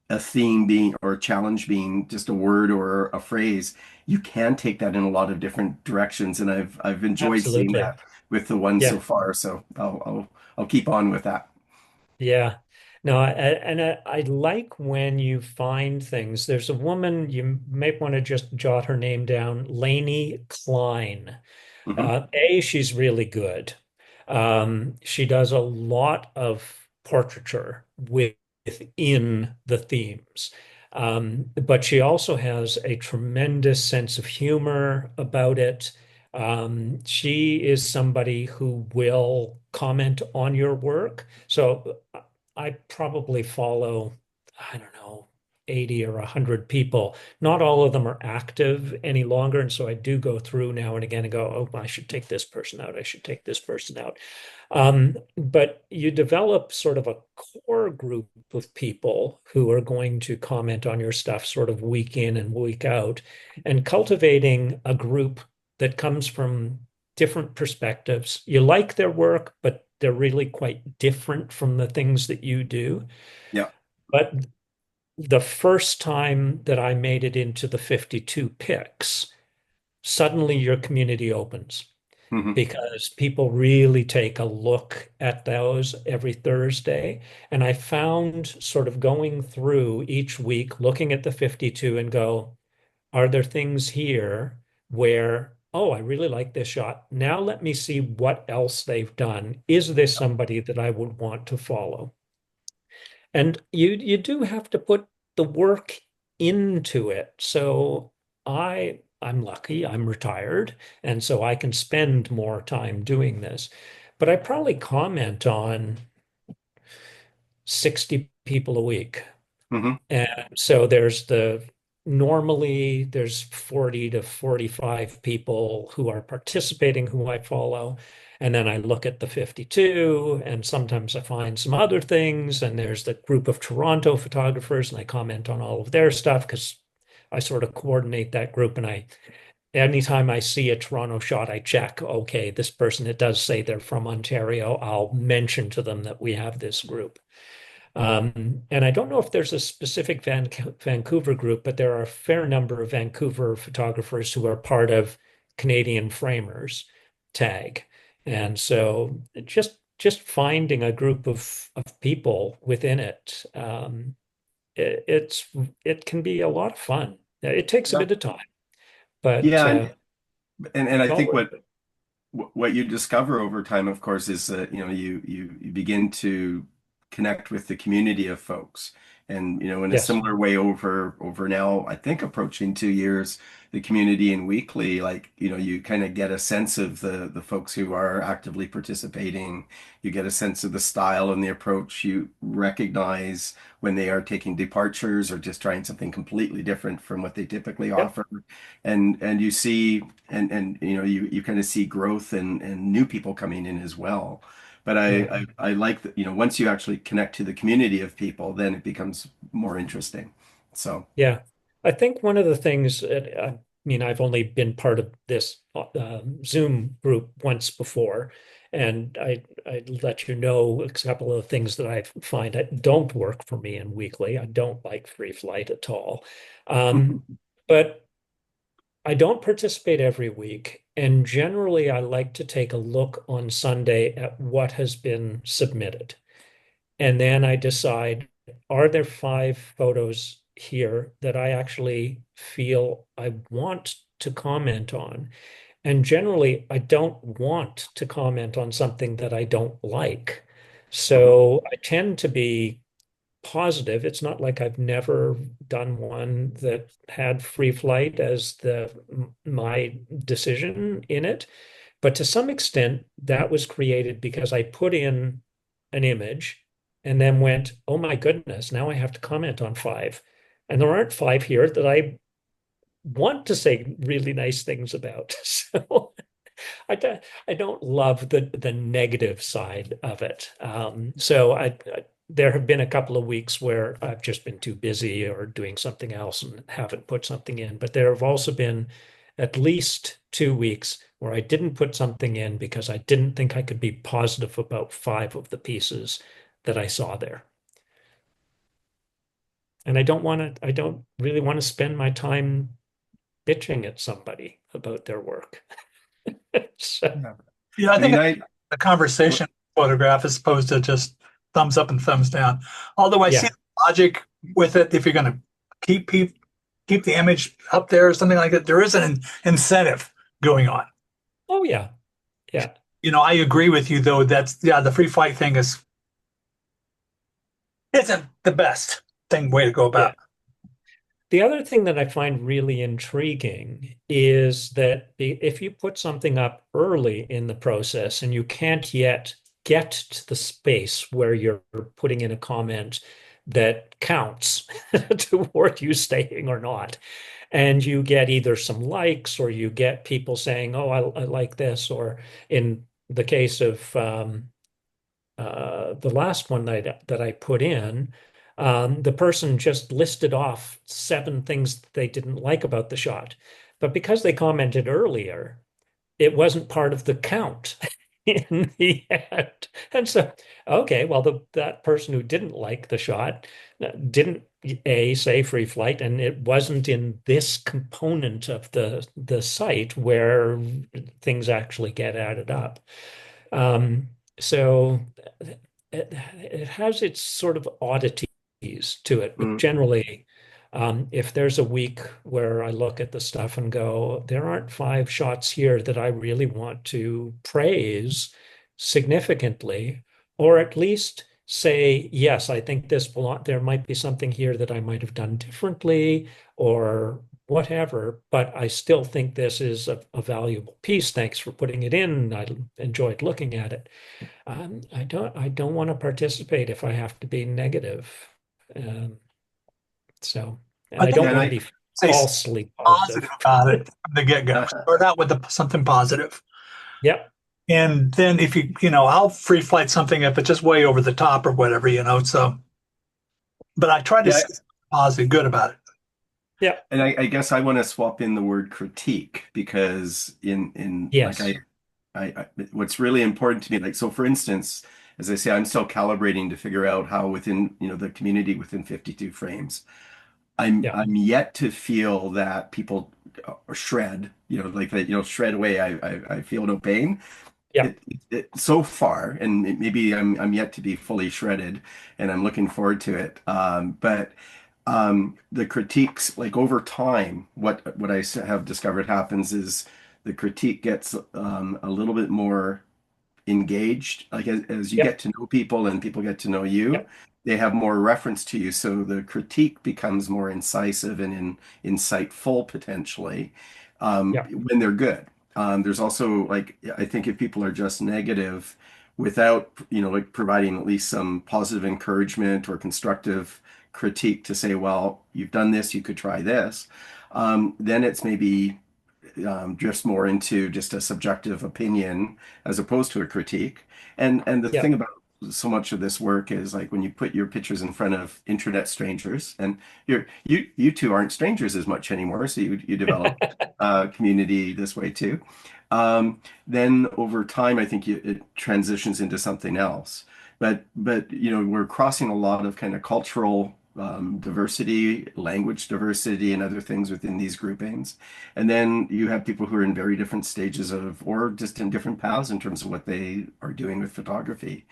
a theme being or a challenge being just a word or a phrase, you can take that in a lot of different directions, and I've enjoyed seeing absolutely. that with the ones so Yeah, far. So I'll keep on with that. yeah. No, I like when you find things. There's a woman, you may want to just jot her name down, Lainey Klein. Hmm. She's really good. She does a lot of portraiture within the themes. But she also has a tremendous sense of humor about it. She is somebody who will comment on your work. So I probably follow, I don't know, 80 or 100 people. Not all of them are active any longer. And so I do go through now and again and go, oh, I should take this person out. I should take this person out. But you develop sort of a core group of people who are going to comment on your stuff sort of week in and week out, and cultivating a group that comes from different perspectives. You like their work, but they're really quite different from the things that you do. Yeah. But the first time that I made it into the 52 picks, suddenly your community opens Hmm. because people really take a look at those every Thursday. And I found sort of going through each week, looking at the 52 and go, are there things here where, oh, I really like this shot. Now let me see what else they've done. Is this somebody that I would want to follow? And you do have to put the work into it. So I'm lucky, I'm retired, and so I can spend more time doing this. But I probably comment on 60 people a week. Hmm. And so normally there's 40 to 45 people who are participating who I follow. And then I look at the 52, and sometimes I find some other things. And there's the group of Toronto photographers, and I comment on all of their stuff because I sort of coordinate that group. And anytime I see a Toronto shot, I check, okay, this person, it does say they're from Ontario. I'll mention to them that we have this group. And I don't know if there's a specific Vancouver group, but there are a fair number of Vancouver photographers who are part of Canadian Framers tag. And so just finding a group of people within it, it can be a lot of fun. It takes a Yeah. bit of time, but Yeah, and I it's all think worth it. what you discover over time, of course, is that you know you begin to connect with the community of folks, And in a Yes. similar way, over now, I think approaching 2 years, the community and weekly, like, you kind of get a sense of the folks who are actively participating. You get a sense of the style and the approach. You recognize when they are taking departures or just trying something completely different from what they typically Yep. offer. And you see, and you kind of see growth and new people coming in as well. But Yeah. I like that, once you actually connect to the community of people, then it becomes more interesting. So, Yeah. I think one of the things, I mean, I've only been part of this Zoom group once before, and I let you know a couple of things that I find that don't work for me in weekly. I don't like free flight at all. Um, but I don't participate every week, and generally I like to take a look on Sunday at what has been submitted. And then I decide, are there 5 photos here that I actually feel I want to comment on? And generally, I don't want to comment on something that I don't like. So I tend to be positive. It's not like I've never done one that had free flight as the my decision in it. But to some extent, that was created because I put in an image and then went, oh my goodness, now I have to comment on 5. And there aren't 5 here that I want to say really nice things about. So I don't love the negative side of it. So there have been a couple of weeks where I've just been too busy or doing something else and haven't put something in. But there have also been at least 2 weeks where I didn't put something in because I didn't think I could be positive about 5 of the pieces that I saw there. And I don't really want to spend my time bitching at somebody about their work. So, Yeah. Yeah, I I think mean, a conversation photograph as opposed to just thumbs up and thumbs down. Although I see yeah. the logic with it, if you're going to keep keep the image up there or something like that, there is an incentive going on. Oh, yeah. Yeah. I agree with you though. That's yeah, the free flight thing isn't the best thing way to go Yeah. about. The other thing that I find really intriguing is that if you put something up early in the process and you can't yet get to the space where you're putting in a comment that counts toward you staying or not, and you get either some likes or you get people saying, "Oh, I like this," or in the case of the last one that I put in, the person just listed off 7 things that they didn't like about the shot. But because they commented earlier, it wasn't part of the count in the end. And so, okay, well, that person who didn't like the shot didn't say free flight, and it wasn't in this component of the site where things actually get added up. Um, so it has its sort of oddities to it, but mm, generally, if there's a week where I look at the stuff and go, there aren't 5 shots here that I really want to praise significantly, or at least say, yes, I think there might be something here that I might have done differently, or whatever, but I still think this is a valuable piece. Thanks for putting it in. I enjoyed looking at it. I don't want to participate if I have to be negative. Um, and I I think don't yeah, and want to I, be say falsely positive positive. about it from the get-go. Start out with something positive. Yep. And then if I'll free flight something if it's just way over the top or whatever. So, but I try to yeah, see something positive, good about it. Yep. and I guess I want to swap in the word critique because in like Yes. what's really important to me, like, so for instance, as I say, I'm still calibrating to figure out how within, the community within 52 frames. Yeah. I'm yet to feel that people shred, like that, shred away. I feel no pain. Yep. It so far, and maybe I'm yet to be fully shredded, and I'm looking forward to it. But the critiques, like over time, what have discovered happens is the critique gets a little bit more engaged, like as you Yep. get to know people and people get to know you. Yep. they have more reference to you, so the critique becomes more incisive and insightful potentially Yeah. when they're good. There's also like I think if people are just negative without like providing at least some positive encouragement or constructive critique to say, well, you've done this, you could try this, then it's maybe drifts more into just a subjective opinion as opposed to a critique. And the Yeah. thing about so much of this work is like when you put your pictures in front of internet strangers, and you two aren't strangers as much anymore, so you develop community this way too. Then over time, I think it transitions into something else. But we're crossing a lot of kind of cultural diversity, language diversity, and other things within these groupings. And then you have people who are in very different stages of, or just in different paths in terms of what they are doing with photography.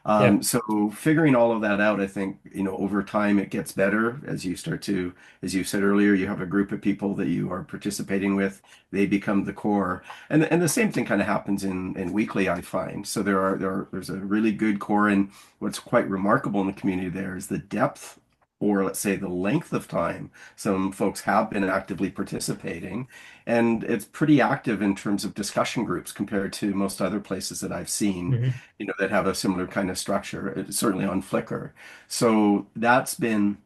Yeah. So figuring all of that out, I think, over time it gets better as you start to, as you said earlier, you have a group of people that you are participating with, they become the core. And the same thing kind of happens in weekly, I find. So there's a really good core, and what's quite remarkable in the community there is the depth, or let's say the length of time some folks have been actively participating. And it's pretty active in terms of discussion groups compared to most other places that I've seen, Hmm. that have a similar kind of structure, certainly on Flickr. So that's been,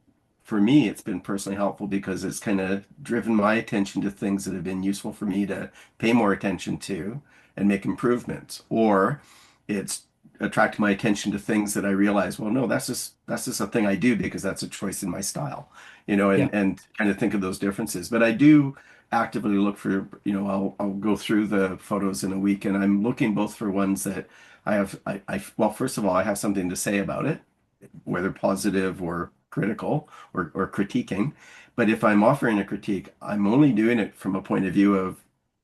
for me, it's been personally helpful because it's kind of driven my attention to things that have been useful for me to pay more attention to and make improvements. Or it's attracted my attention to things that I realize, well, no, that's just a thing I do because that's a choice in my style, Yeah. and kind of think of those differences. But I do actively look for, I'll go through the photos in a week, and I'm looking both for ones that well, first of all, I have something to say about it, whether positive or critical or critiquing. But if I'm offering a critique, I'm only doing it from a point of view of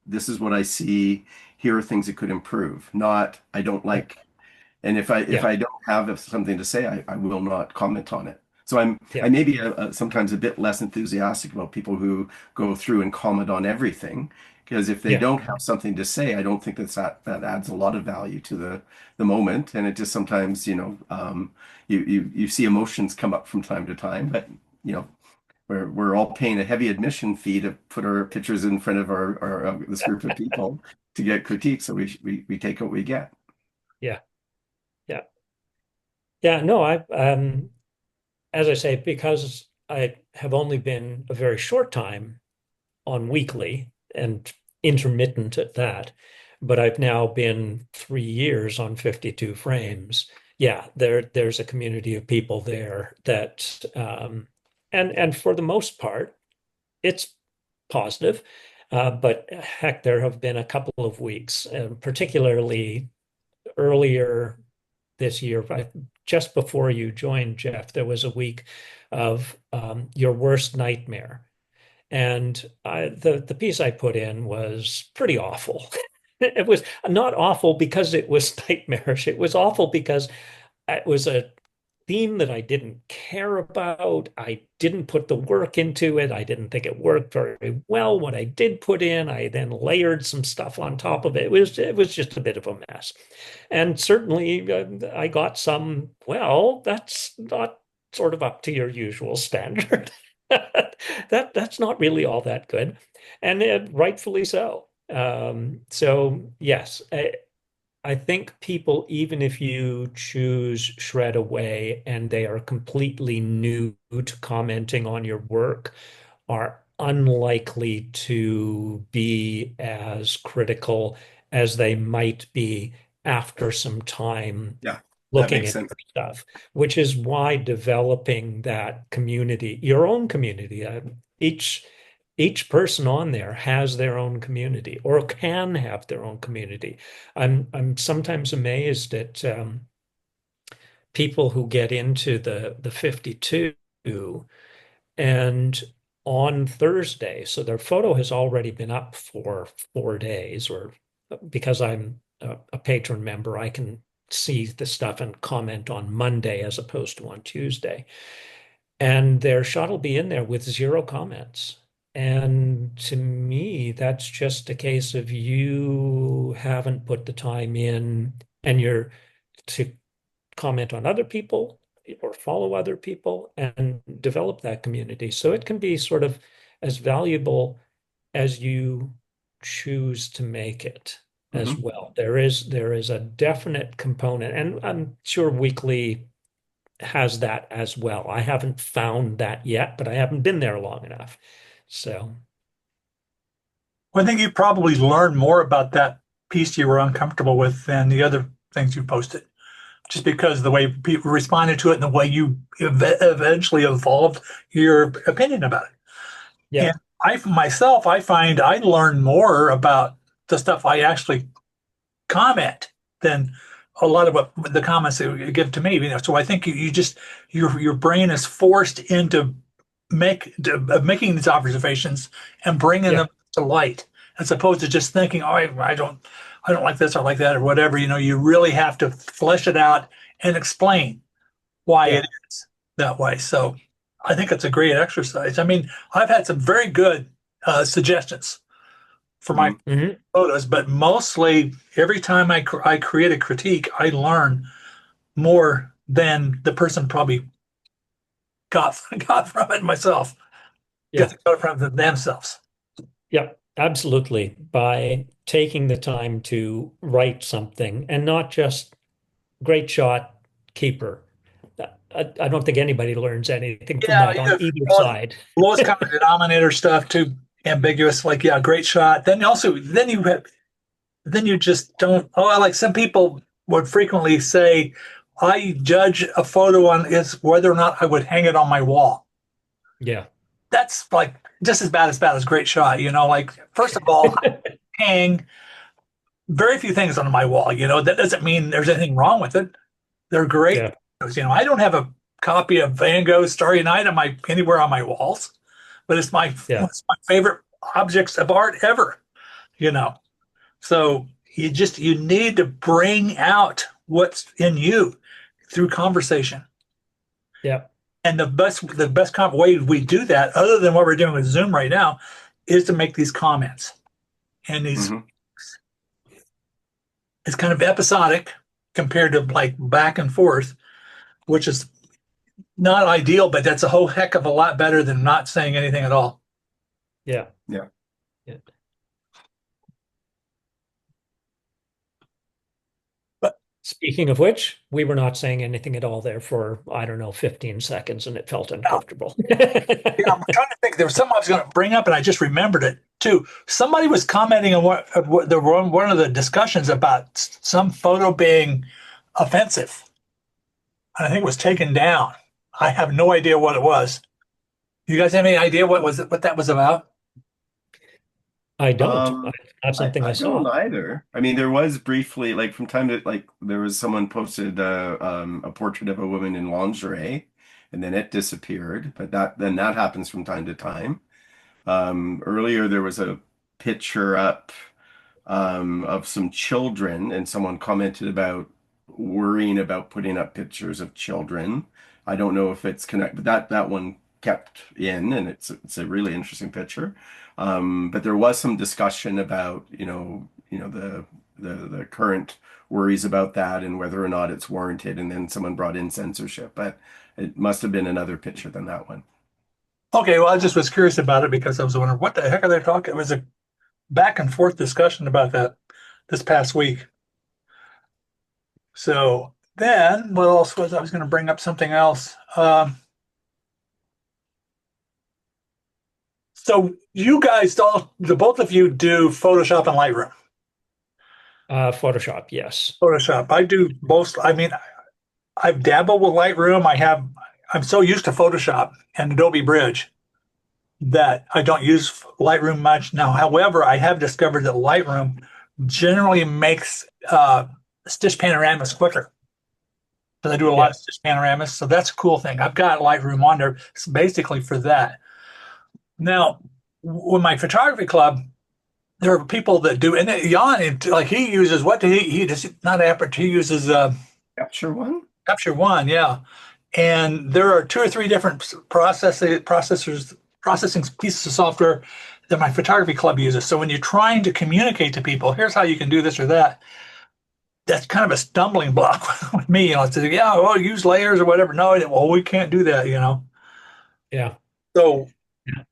this is what I see. Here are things that could improve, not I don't Yeah. like. And if Yeah. I don't have something to say, I will not comment on it. So I Yeah. may be sometimes a bit less enthusiastic about people who go through and comment on everything, because if they Yeah. don't have something to say, I don't think that adds a lot of value to the moment, and it just sometimes you see emotions come up from time to time, but you know we're all paying a heavy admission fee to put our pictures in front of our this group of people to get critiques, so we take what we get. Yeah. Yeah. Yeah. No, as I say, because I have only been a very short time on weekly and intermittent at that, but I've now been 3 years on 52 frames. Yeah, there's a community of people there that and for the most part, it's positive. But heck, there have been a couple of weeks, particularly earlier this year, just before you joined, Jeff, there was a week of your worst nightmare. And the piece I put in was pretty awful. It was not awful because it was nightmarish. It was awful because it was a theme that I didn't care about. I didn't put the work into it. I didn't think it worked very well. What I did put in, I then layered some stuff on top of it. It was just a bit of a mess. And certainly I got some, well, that's not sort of up to your usual standard. That's not really all that good. And rightfully so. So yes, I think people, even if you choose Shred Away and they are completely new to commenting on your work, are unlikely to be as critical as they might be after some time Yeah, that looking makes at sense. your stuff, which is why developing that community, your own community, each person on there has their own community or can have their own community. I'm sometimes amazed at people who get into the 52 and on Thursday, so their photo has already been up for 4 days, or because I'm a patron member, I can see the stuff and comment on Monday as opposed to on Tuesday. And their shot will be in there with zero comments. And to me, that's just a case of you haven't put the time in and you're to comment on other people or follow other people and develop that community. So it can be sort of as valuable as you choose to make it as Hmm. well. There is a definite component, and I'm sure Weekly has that as well. I haven't found that yet, but I haven't been there long enough. So Well, I think you probably learned more about that piece you were uncomfortable with than the other things you posted, just because the way people responded to it and the way you eventually evolved your opinion about it. yeah, And I myself, I find I learn more about the stuff I actually comment than a lot of what the comments that you give to me. So I think you just your brain is forced into making these observations and bringing yeah, them to light, as opposed to just thinking, oh, I don't like this or like that or whatever. You really have to flesh it out and explain why it yeah. is that way. So I think it's a great exercise. I mean, I've had some very good suggestions for my Hmm. Mhm. photos, but mostly every time I create a critique, I learn more than the person probably got got from it myself. Yeah. Got from themselves. Yeah, absolutely. By taking the time to write something and not just great shot, keeper. I don't think anybody learns anything from Yeah, that on either well, side. lowest common denominator stuff too ambiguous. Like, yeah, great shot. Then you just don't. Oh, like some people would frequently say, I judge a photo on is whether or not I would hang it on my wall. Yeah. That's like just as bad as great shot. Like first of all, I hang very few things on my wall. That doesn't mean there's anything wrong with it. They're great. Yeah. I don't have a copy of Van Gogh's Starry Night on my anywhere on my walls, but Yeah. it's my favorite objects of art ever. You know, so you need to bring out what's in you through conversation. Yeah. And the best way we do that, other than what we're doing with Zoom right now, is to make these comments. And these Hmm. it's kind of episodic compared to like back and forth, which is not ideal, but that's a whole heck of a lot better than not saying anything at all. Yeah. Yeah. Yeah. But Speaking of which, we were not saying anything at all there for, I don't know, 15 seconds, and it felt uncomfortable. yeah, I'm trying to think. There was something I was going to bring up, and I just remembered it too. Somebody was commenting on one of the discussions about some photo being offensive. And I think it was taken down. I have no idea what it was. You guys have any idea what that was about? I don't. Um, Not something I I saw. don't either. I mean, there was briefly, like from time to like, there was someone posted a portrait of a woman in lingerie, and then it disappeared. But that happens from time to time. Earlier there was a picture up of some children, and someone commented about worrying about putting up pictures of children. I don't know if it's connected, but that one kept in, and it's a really interesting picture. But there was some discussion about the current worries about that and whether or not it's warranted, and then someone brought in censorship, but it must have been another picture than that one. Okay, well, I just was curious about it because I was wondering what the heck are they talking? It was a back and forth discussion about that this past week. So then, what else was I was going to bring up something else? So you guys the both of you do Photoshop and Lightroom. Photoshop, yes. Photoshop. I do both. I mean, I've dabbled with Lightroom. I'm so used to Photoshop and Adobe Bridge that I don't use Lightroom much now. However, I have discovered that Lightroom generally makes stitch panoramas quicker. So I do a lot Yeah. of stitch panoramas. So that's a cool thing. I've got Lightroom on there basically for that. Now, with my photography club, there are people that do, and Jan, like he uses what did he does not Aperture, he uses Capture one? Capture One, yeah. And there are two or three different processing pieces of software that my photography club uses. So when you're trying to communicate to people, here's how you can do this or that. that's kind of a stumbling block with me. It's like, yeah, well, use layers or whatever. No, well, we can't do that. Yeah. So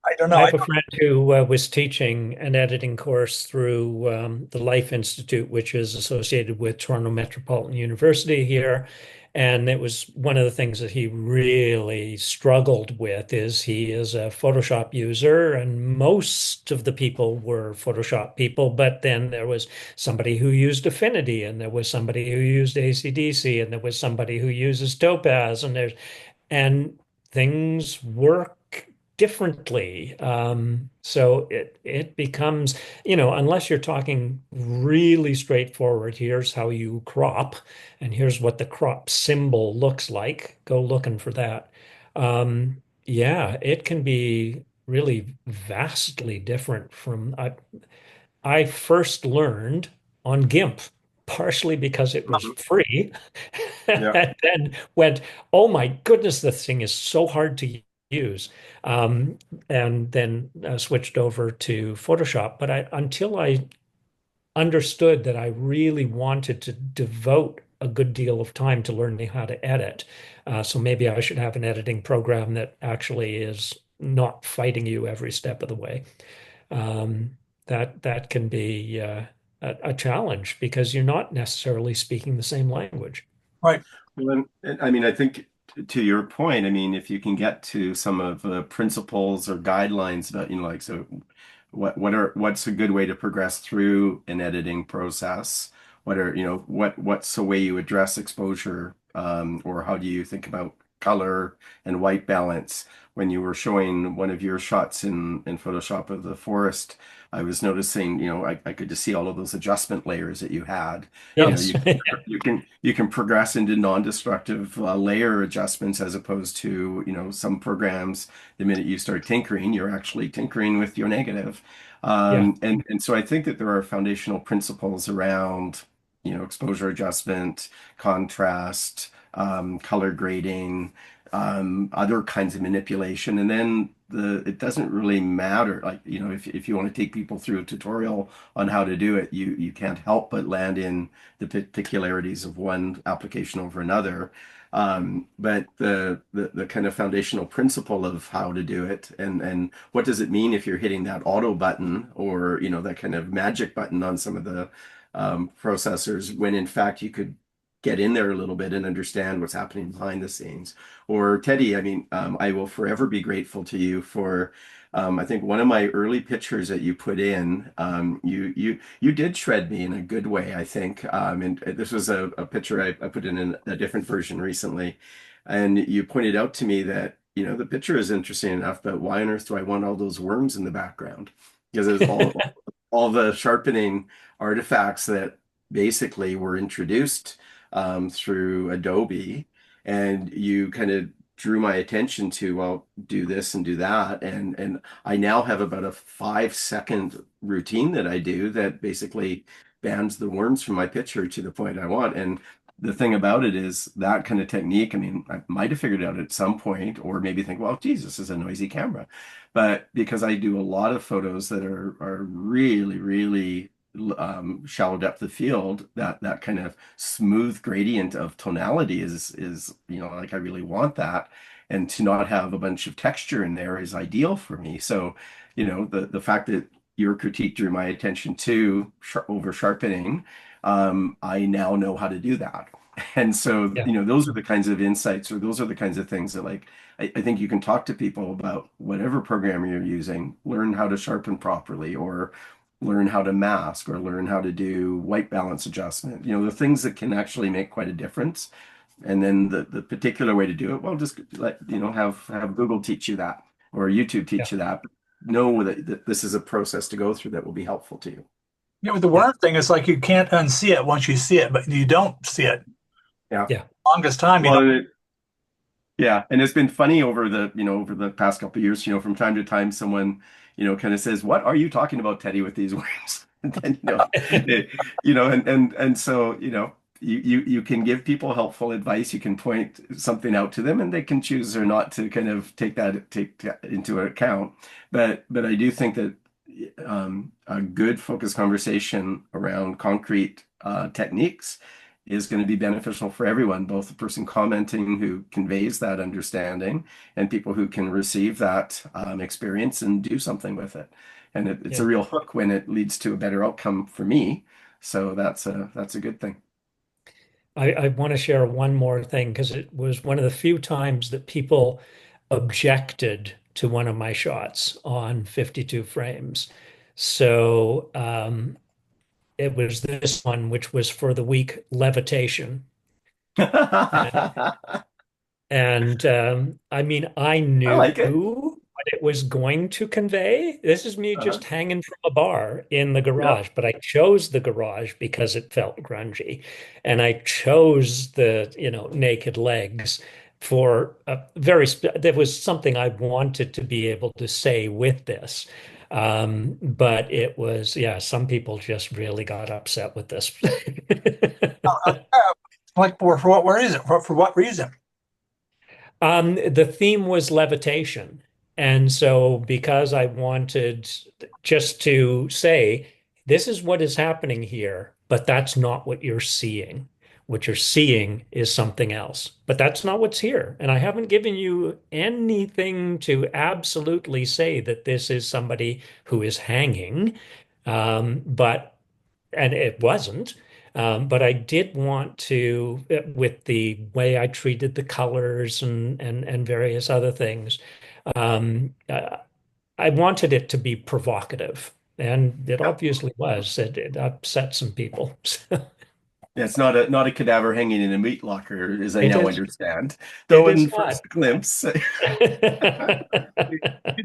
I don't I know. have a friend who was teaching an editing course through the Life Institute, which is associated with Toronto Metropolitan University here. And it was one of the things that he really struggled with is he is a Photoshop user, and most of the people were Photoshop people, but then there was somebody who used Affinity, and there was somebody who used ACDC, and there was somebody who uses Topaz, and things work differently. So it becomes, unless you're talking really straightforward, here's how you crop, and here's what the crop symbol looks like. Go looking for that. Yeah, it can be really vastly different from I first learned on GIMP, partially because it was Mhm. free, Yeah. and then went, oh my goodness, this thing is so hard to use. Um, and then switched over to Photoshop. But until I understood that I really wanted to devote a good deal of time to learning how to edit, so maybe I should have an editing program that actually is not fighting you every step of the way. That can be a challenge because you're not necessarily speaking the same language. Right. Well, I mean, I think to your point, I mean, if you can get to some of the principles or guidelines about, like, so what's a good way to progress through an editing process? What's the way you address exposure, or how do you think about color and white balance? When you were showing one of your shots in Photoshop of the forest, I was noticing, I could just see all of those adjustment layers that you had. Yes. You can progress into non-destructive layer adjustments as opposed to, some programs, the minute you start tinkering, you're actually tinkering with your negative. Yeah. And so I think that there are foundational principles around, exposure adjustment, contrast, color grading, other kinds of manipulation. And then it doesn't really matter. Like, if you want to take people through a tutorial on how to do it, you can't help but land in the particularities of one application over another. But the kind of foundational principle of how to do it, and what does it mean if you're hitting that auto button, or that kind of magic button on some of the processors, when in fact you could get in there a little bit and understand what's happening behind the scenes. Or Teddy, I mean, I will forever be grateful to you for, I think one of my early pictures that you put in, you did shred me in a good way, I think. And this was a picture I put in a different version recently, and you pointed out to me that, the picture is interesting enough, but why on earth do I want all those worms in the background? Because it's all the sharpening artifacts that basically were introduced through Adobe, and you kind of drew my attention to, well, do this and do that, and I now have about a 5-second routine that I do that basically bans the worms from my picture to the point I want. And the thing about it is that kind of technique, I mean, I might have figured it out at some point, or maybe think, well, geez, this is a noisy camera. But because I do a lot of photos that are really, really shallow depth of field, that kind of smooth gradient of tonality is like, I really want that, and to not have a bunch of texture in there is ideal for me. So, the fact that your critique drew my attention to over sharpening, I now know how to do that. And so, Yeah. those are the kinds of insights, or those are the kinds of things that, like, I think you can talk to people about whatever program you're using, learn how to sharpen properly, or learn how to mask, or learn how to do white balance adjustment, the things that can actually make quite a difference. And then the particular way to do it, well, just let, have Google teach you that, or YouTube Yeah. teach you that. But know that this is a process to go through that will be helpful to you. With the Yeah. worm thing, it's like you can't unsee it once you see it, but you don't see it. Yeah. Yeah. Longest time, you Well, don't. yeah, and it's been funny over the past couple of years, from time to time, someone, kind of says, "What are you talking about, Teddy, with these words?" And then, and so, you can give people helpful advice, you can point something out to them, and they can choose or not to kind of take that into account. But I do think that a good focused conversation around concrete techniques is going to be beneficial for everyone, both the person commenting who conveys that understanding and people who can receive that experience and do something with it. And it's a Yeah. real hook when it leads to a better outcome for me. So that's a good thing. I want to share one more thing because it was one of the few times that people objected to one of my shots on 52 frames. So it was this one, which was for the week levitation. I And I mean, I knew like it. what it was going to convey. This is me Uh-huh. just hanging from a bar in the Yeah. garage, but I chose the garage because it felt grungy. And I chose the, naked legs for a there was something I wanted to be able to say with this. But it was, yeah, some people just really got upset with this. Like for what reason? For what reason? The theme was levitation. And so, because I wanted just to say, this is what is happening here, but that's not what you're seeing. What you're seeing is something else, but that's not what's here. And I haven't given you anything to absolutely say that this is somebody who is hanging. But and it wasn't. But I did want to, with the way I treated the colors and various other things, um, uh, I wanted it to be provocative, and it Yeah. obviously was. It upset some people. Yeah, it's not a cadaver hanging in a meat locker, as I It now is. understand. It Though is in not. first glimpse, You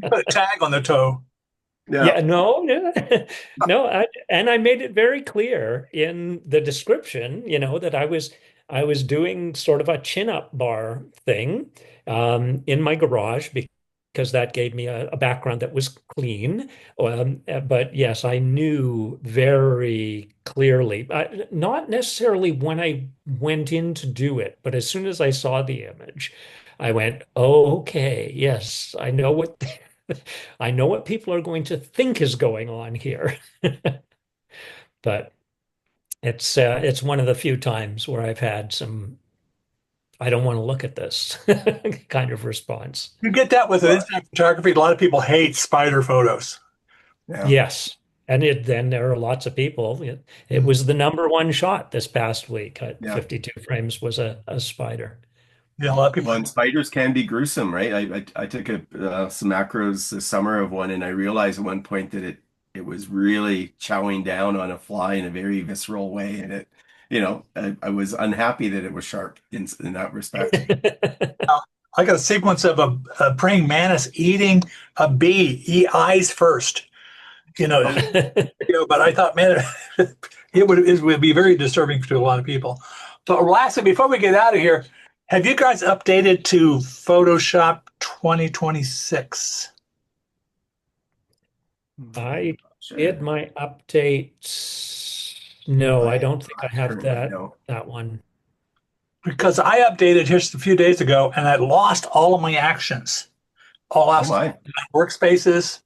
put a tag on the toe. yeah. Yeah, no, no, no. And I made it very clear in the description, that I was doing sort of a chin-up bar thing in my garage because that gave me a background that was clean. But yes, I knew very clearly, not necessarily when I went in to do it, but as soon as I saw the image, I went, oh, okay, yes, I know what. I know what people are going to think is going on here, but it's one of the few times where I've had some I don't want to look at this kind of response. You get that with Well, instant photography. A lot of people hate spider photos. yeah, Yes. And then there are lots of people. It was the number one shot this past week at yeah. 52 frames was a spider. Yeah, a lot of people. Well, and spiders can be gruesome, right? I took some macros this summer of one, and I realized at one point that it was really chowing down on a fly in a very visceral way, and I was unhappy that it was sharp in that respect. I got a sequence of a praying mantis eating a bee. He eyes first, you know, Oh, but I thought, man, it would be very disturbing to a lot of people. But lastly, before we get out of here, have you guys updated to Photoshop 2026? I did sure. my updates. No, I I am don't think I not have currently, that no. that one. Because I updated just a few days ago and I lost all of my actions, all Oh lost my. workspaces,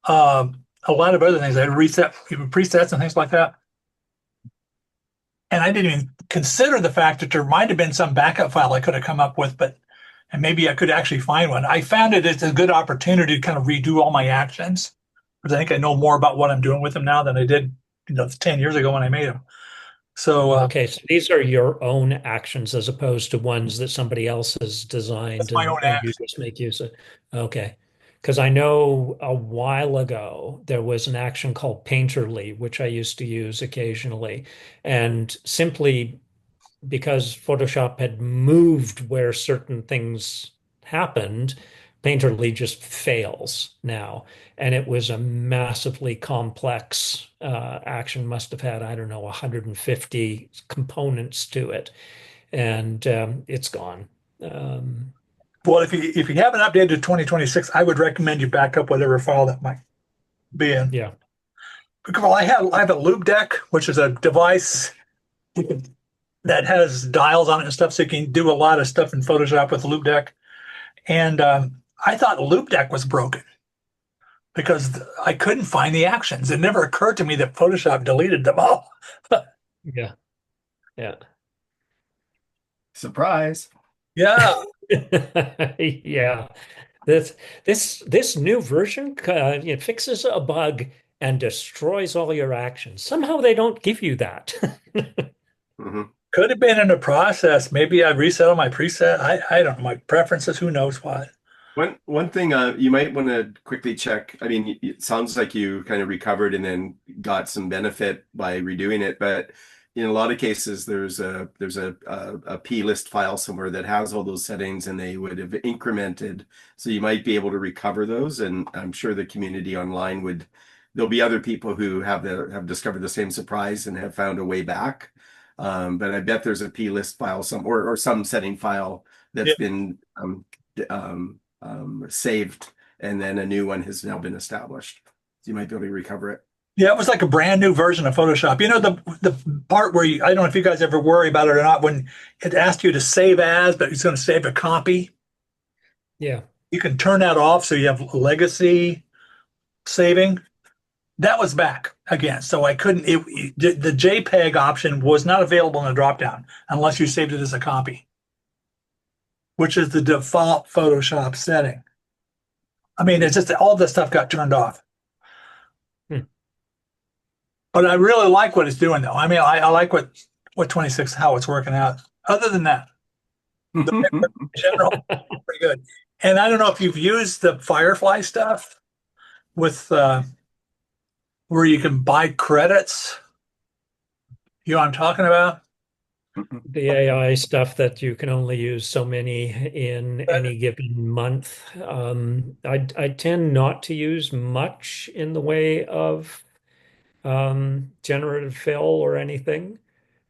a lot of other things. I had to reset even presets and things like that. And I didn't even consider the fact that there might have been some backup file I could have come up with, and maybe I could actually find one. I found it as a good opportunity to kind of redo all my actions because I think I know more about what I'm doing with them now than I did, 10 years ago when I made them. So Okay, so these are your own actions as opposed to ones that somebody else has that's designed my own and you action. just make use of. Okay. Because I know a while ago there was an action called Painterly, which I used to use occasionally. And simply because Photoshop had moved where certain things happened, Painterly just fails now. And it was a massively complex action, must have had, I don't know, 150 components to it. And it's gone. Um, Well, if you haven't updated to 2026, I would recommend you back up whatever file that might be in. yeah. Because I have a loop deck, which is a device that has dials on it and stuff, so you can do a lot of stuff in Photoshop with loop deck. And I thought loop deck was broken because I couldn't find the actions. It never occurred to me that Photoshop deleted them all. Yeah. Yeah. Surprise. Yeah. Yeah. This this new version it fixes a bug and destroys all your actions. Somehow they don't give you that. Mhm. Could have been in the process. Maybe I reset on my preset. I don't know. My preferences, who knows what. One thing you might want to quickly check. I mean, it sounds like you kind of recovered and then got some benefit by redoing it, but in a lot of cases, there's a plist file somewhere that has all those settings, and they would have incremented, so you might be able to recover those. And I'm sure the community online would. There'll be other people who have discovered the same surprise and have found a way back. But I bet there's a plist file or some setting file that's Yeah. been saved, and then a new one has now been established. So you might be able to recover it. Yeah, it was like a brand new version of Photoshop. You know, the part where I don't know if you guys ever worry about it or not, when it asked you to save as, but it's going to save a copy. Yeah. You can turn that off so you have legacy saving. That was back again. So I couldn't, the JPEG option was not available in the dropdown unless you saved it as a copy, which is the default Photoshop setting. I mean, it's just all this stuff got turned off. Hmm. But I really like what it's doing, though. I mean, I like what 26, how it's working out. Other than that, the in general, pretty good. And I don't know if you've used the Firefly stuff with where you can buy credits. You know what I'm talking about? The AI stuff that you can only use so many in any given month. I tend not to use much in the way of generative fill or anything.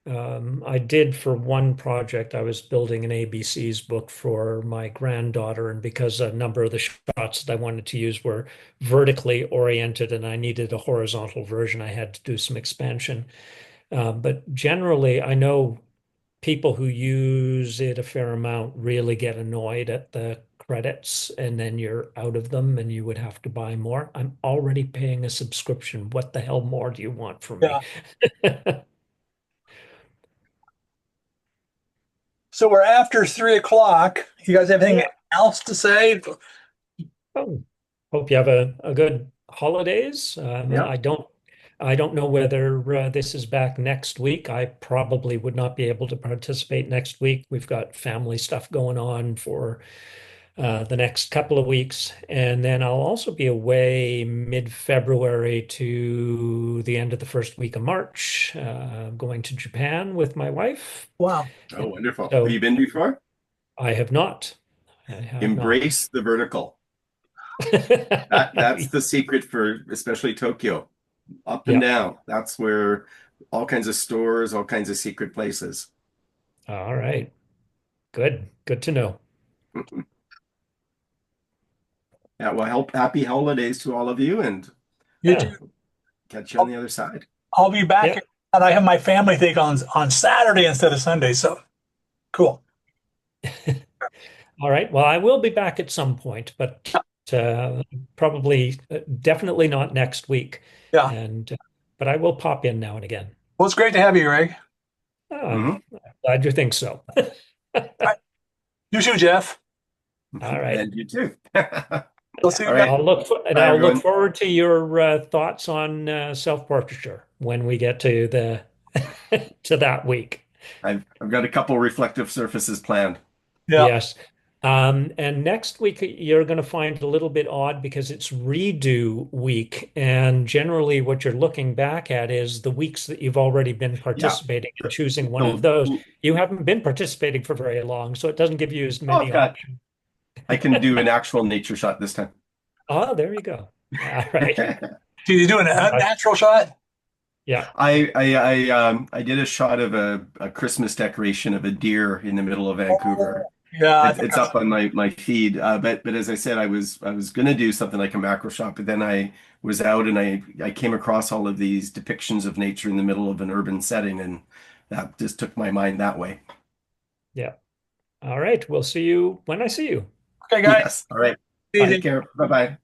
I did for one project. I was building an ABCs book for my granddaughter, and because a number of the shots that I wanted to use were vertically oriented and I needed a horizontal version, I had to do some expansion. But generally, I know people who use it a fair amount really get annoyed at the credits and then you're out of them and you would have to buy more. I'm already paying a subscription. What the hell more do you want from me? Yeah. So we're after 3 o'clock. You guys have anything Yeah. else to say? Oh, hope you have a good holidays. Yeah. I don't know whether this is back next week. I probably would not be able to participate next week. We've got family stuff going on for the next couple of weeks. And then I'll also be away mid-February to the end of the first week of March, going to Japan with my wife. Wow. Oh, wonderful. Have you So been before? I have not. I have not. Embrace the vertical. That's the secret for especially Tokyo. Up and Yeah. down. That's where all kinds of stores, all kinds of secret places. All right. Good. Good to know. Yeah, well, happy holidays to all of you, and You Yeah. too. catch you on I'll, the other side. I'll be back, Yeah. and I have my family thing on Saturday instead of Sunday. So cool. All right. Well, I will be back at some point, but probably definitely not next week. Yeah. And but I will pop in now and again. Well, it's great to have you, Greg. Ah, Hmm. glad you think so. All right. You too, Jeff. All right. And you too. We'll see All you guys. right. Bye, I'll look everyone. forward to your thoughts on self-portraiture when we get to the to that week. I've got a couple reflective surfaces planned. Yeah. Yes. And next week you're going to find it a little bit odd because it's redo week. And generally what you're looking back at is the weeks that you've already been Yeah. participating and choosing one of So, those. You haven't been participating for very long, so it doesn't give you as oh, many options. I can do an actual nature shot this time. Oh, there you go. All right. So you doing a natural shot? Yeah. I did a shot of a Christmas decoration of a deer in the middle of Oh, Vancouver. yeah. I think It's up on my feed. But as I said, I was gonna do something like a macro shot, but then I was out and I came across all of these depictions of nature in the middle of an urban setting, and that just took my mind that way. Yeah. All right. We'll see you when I see you. okay, guys. Yes. All right. Bye. Easy. Take care. Bye bye.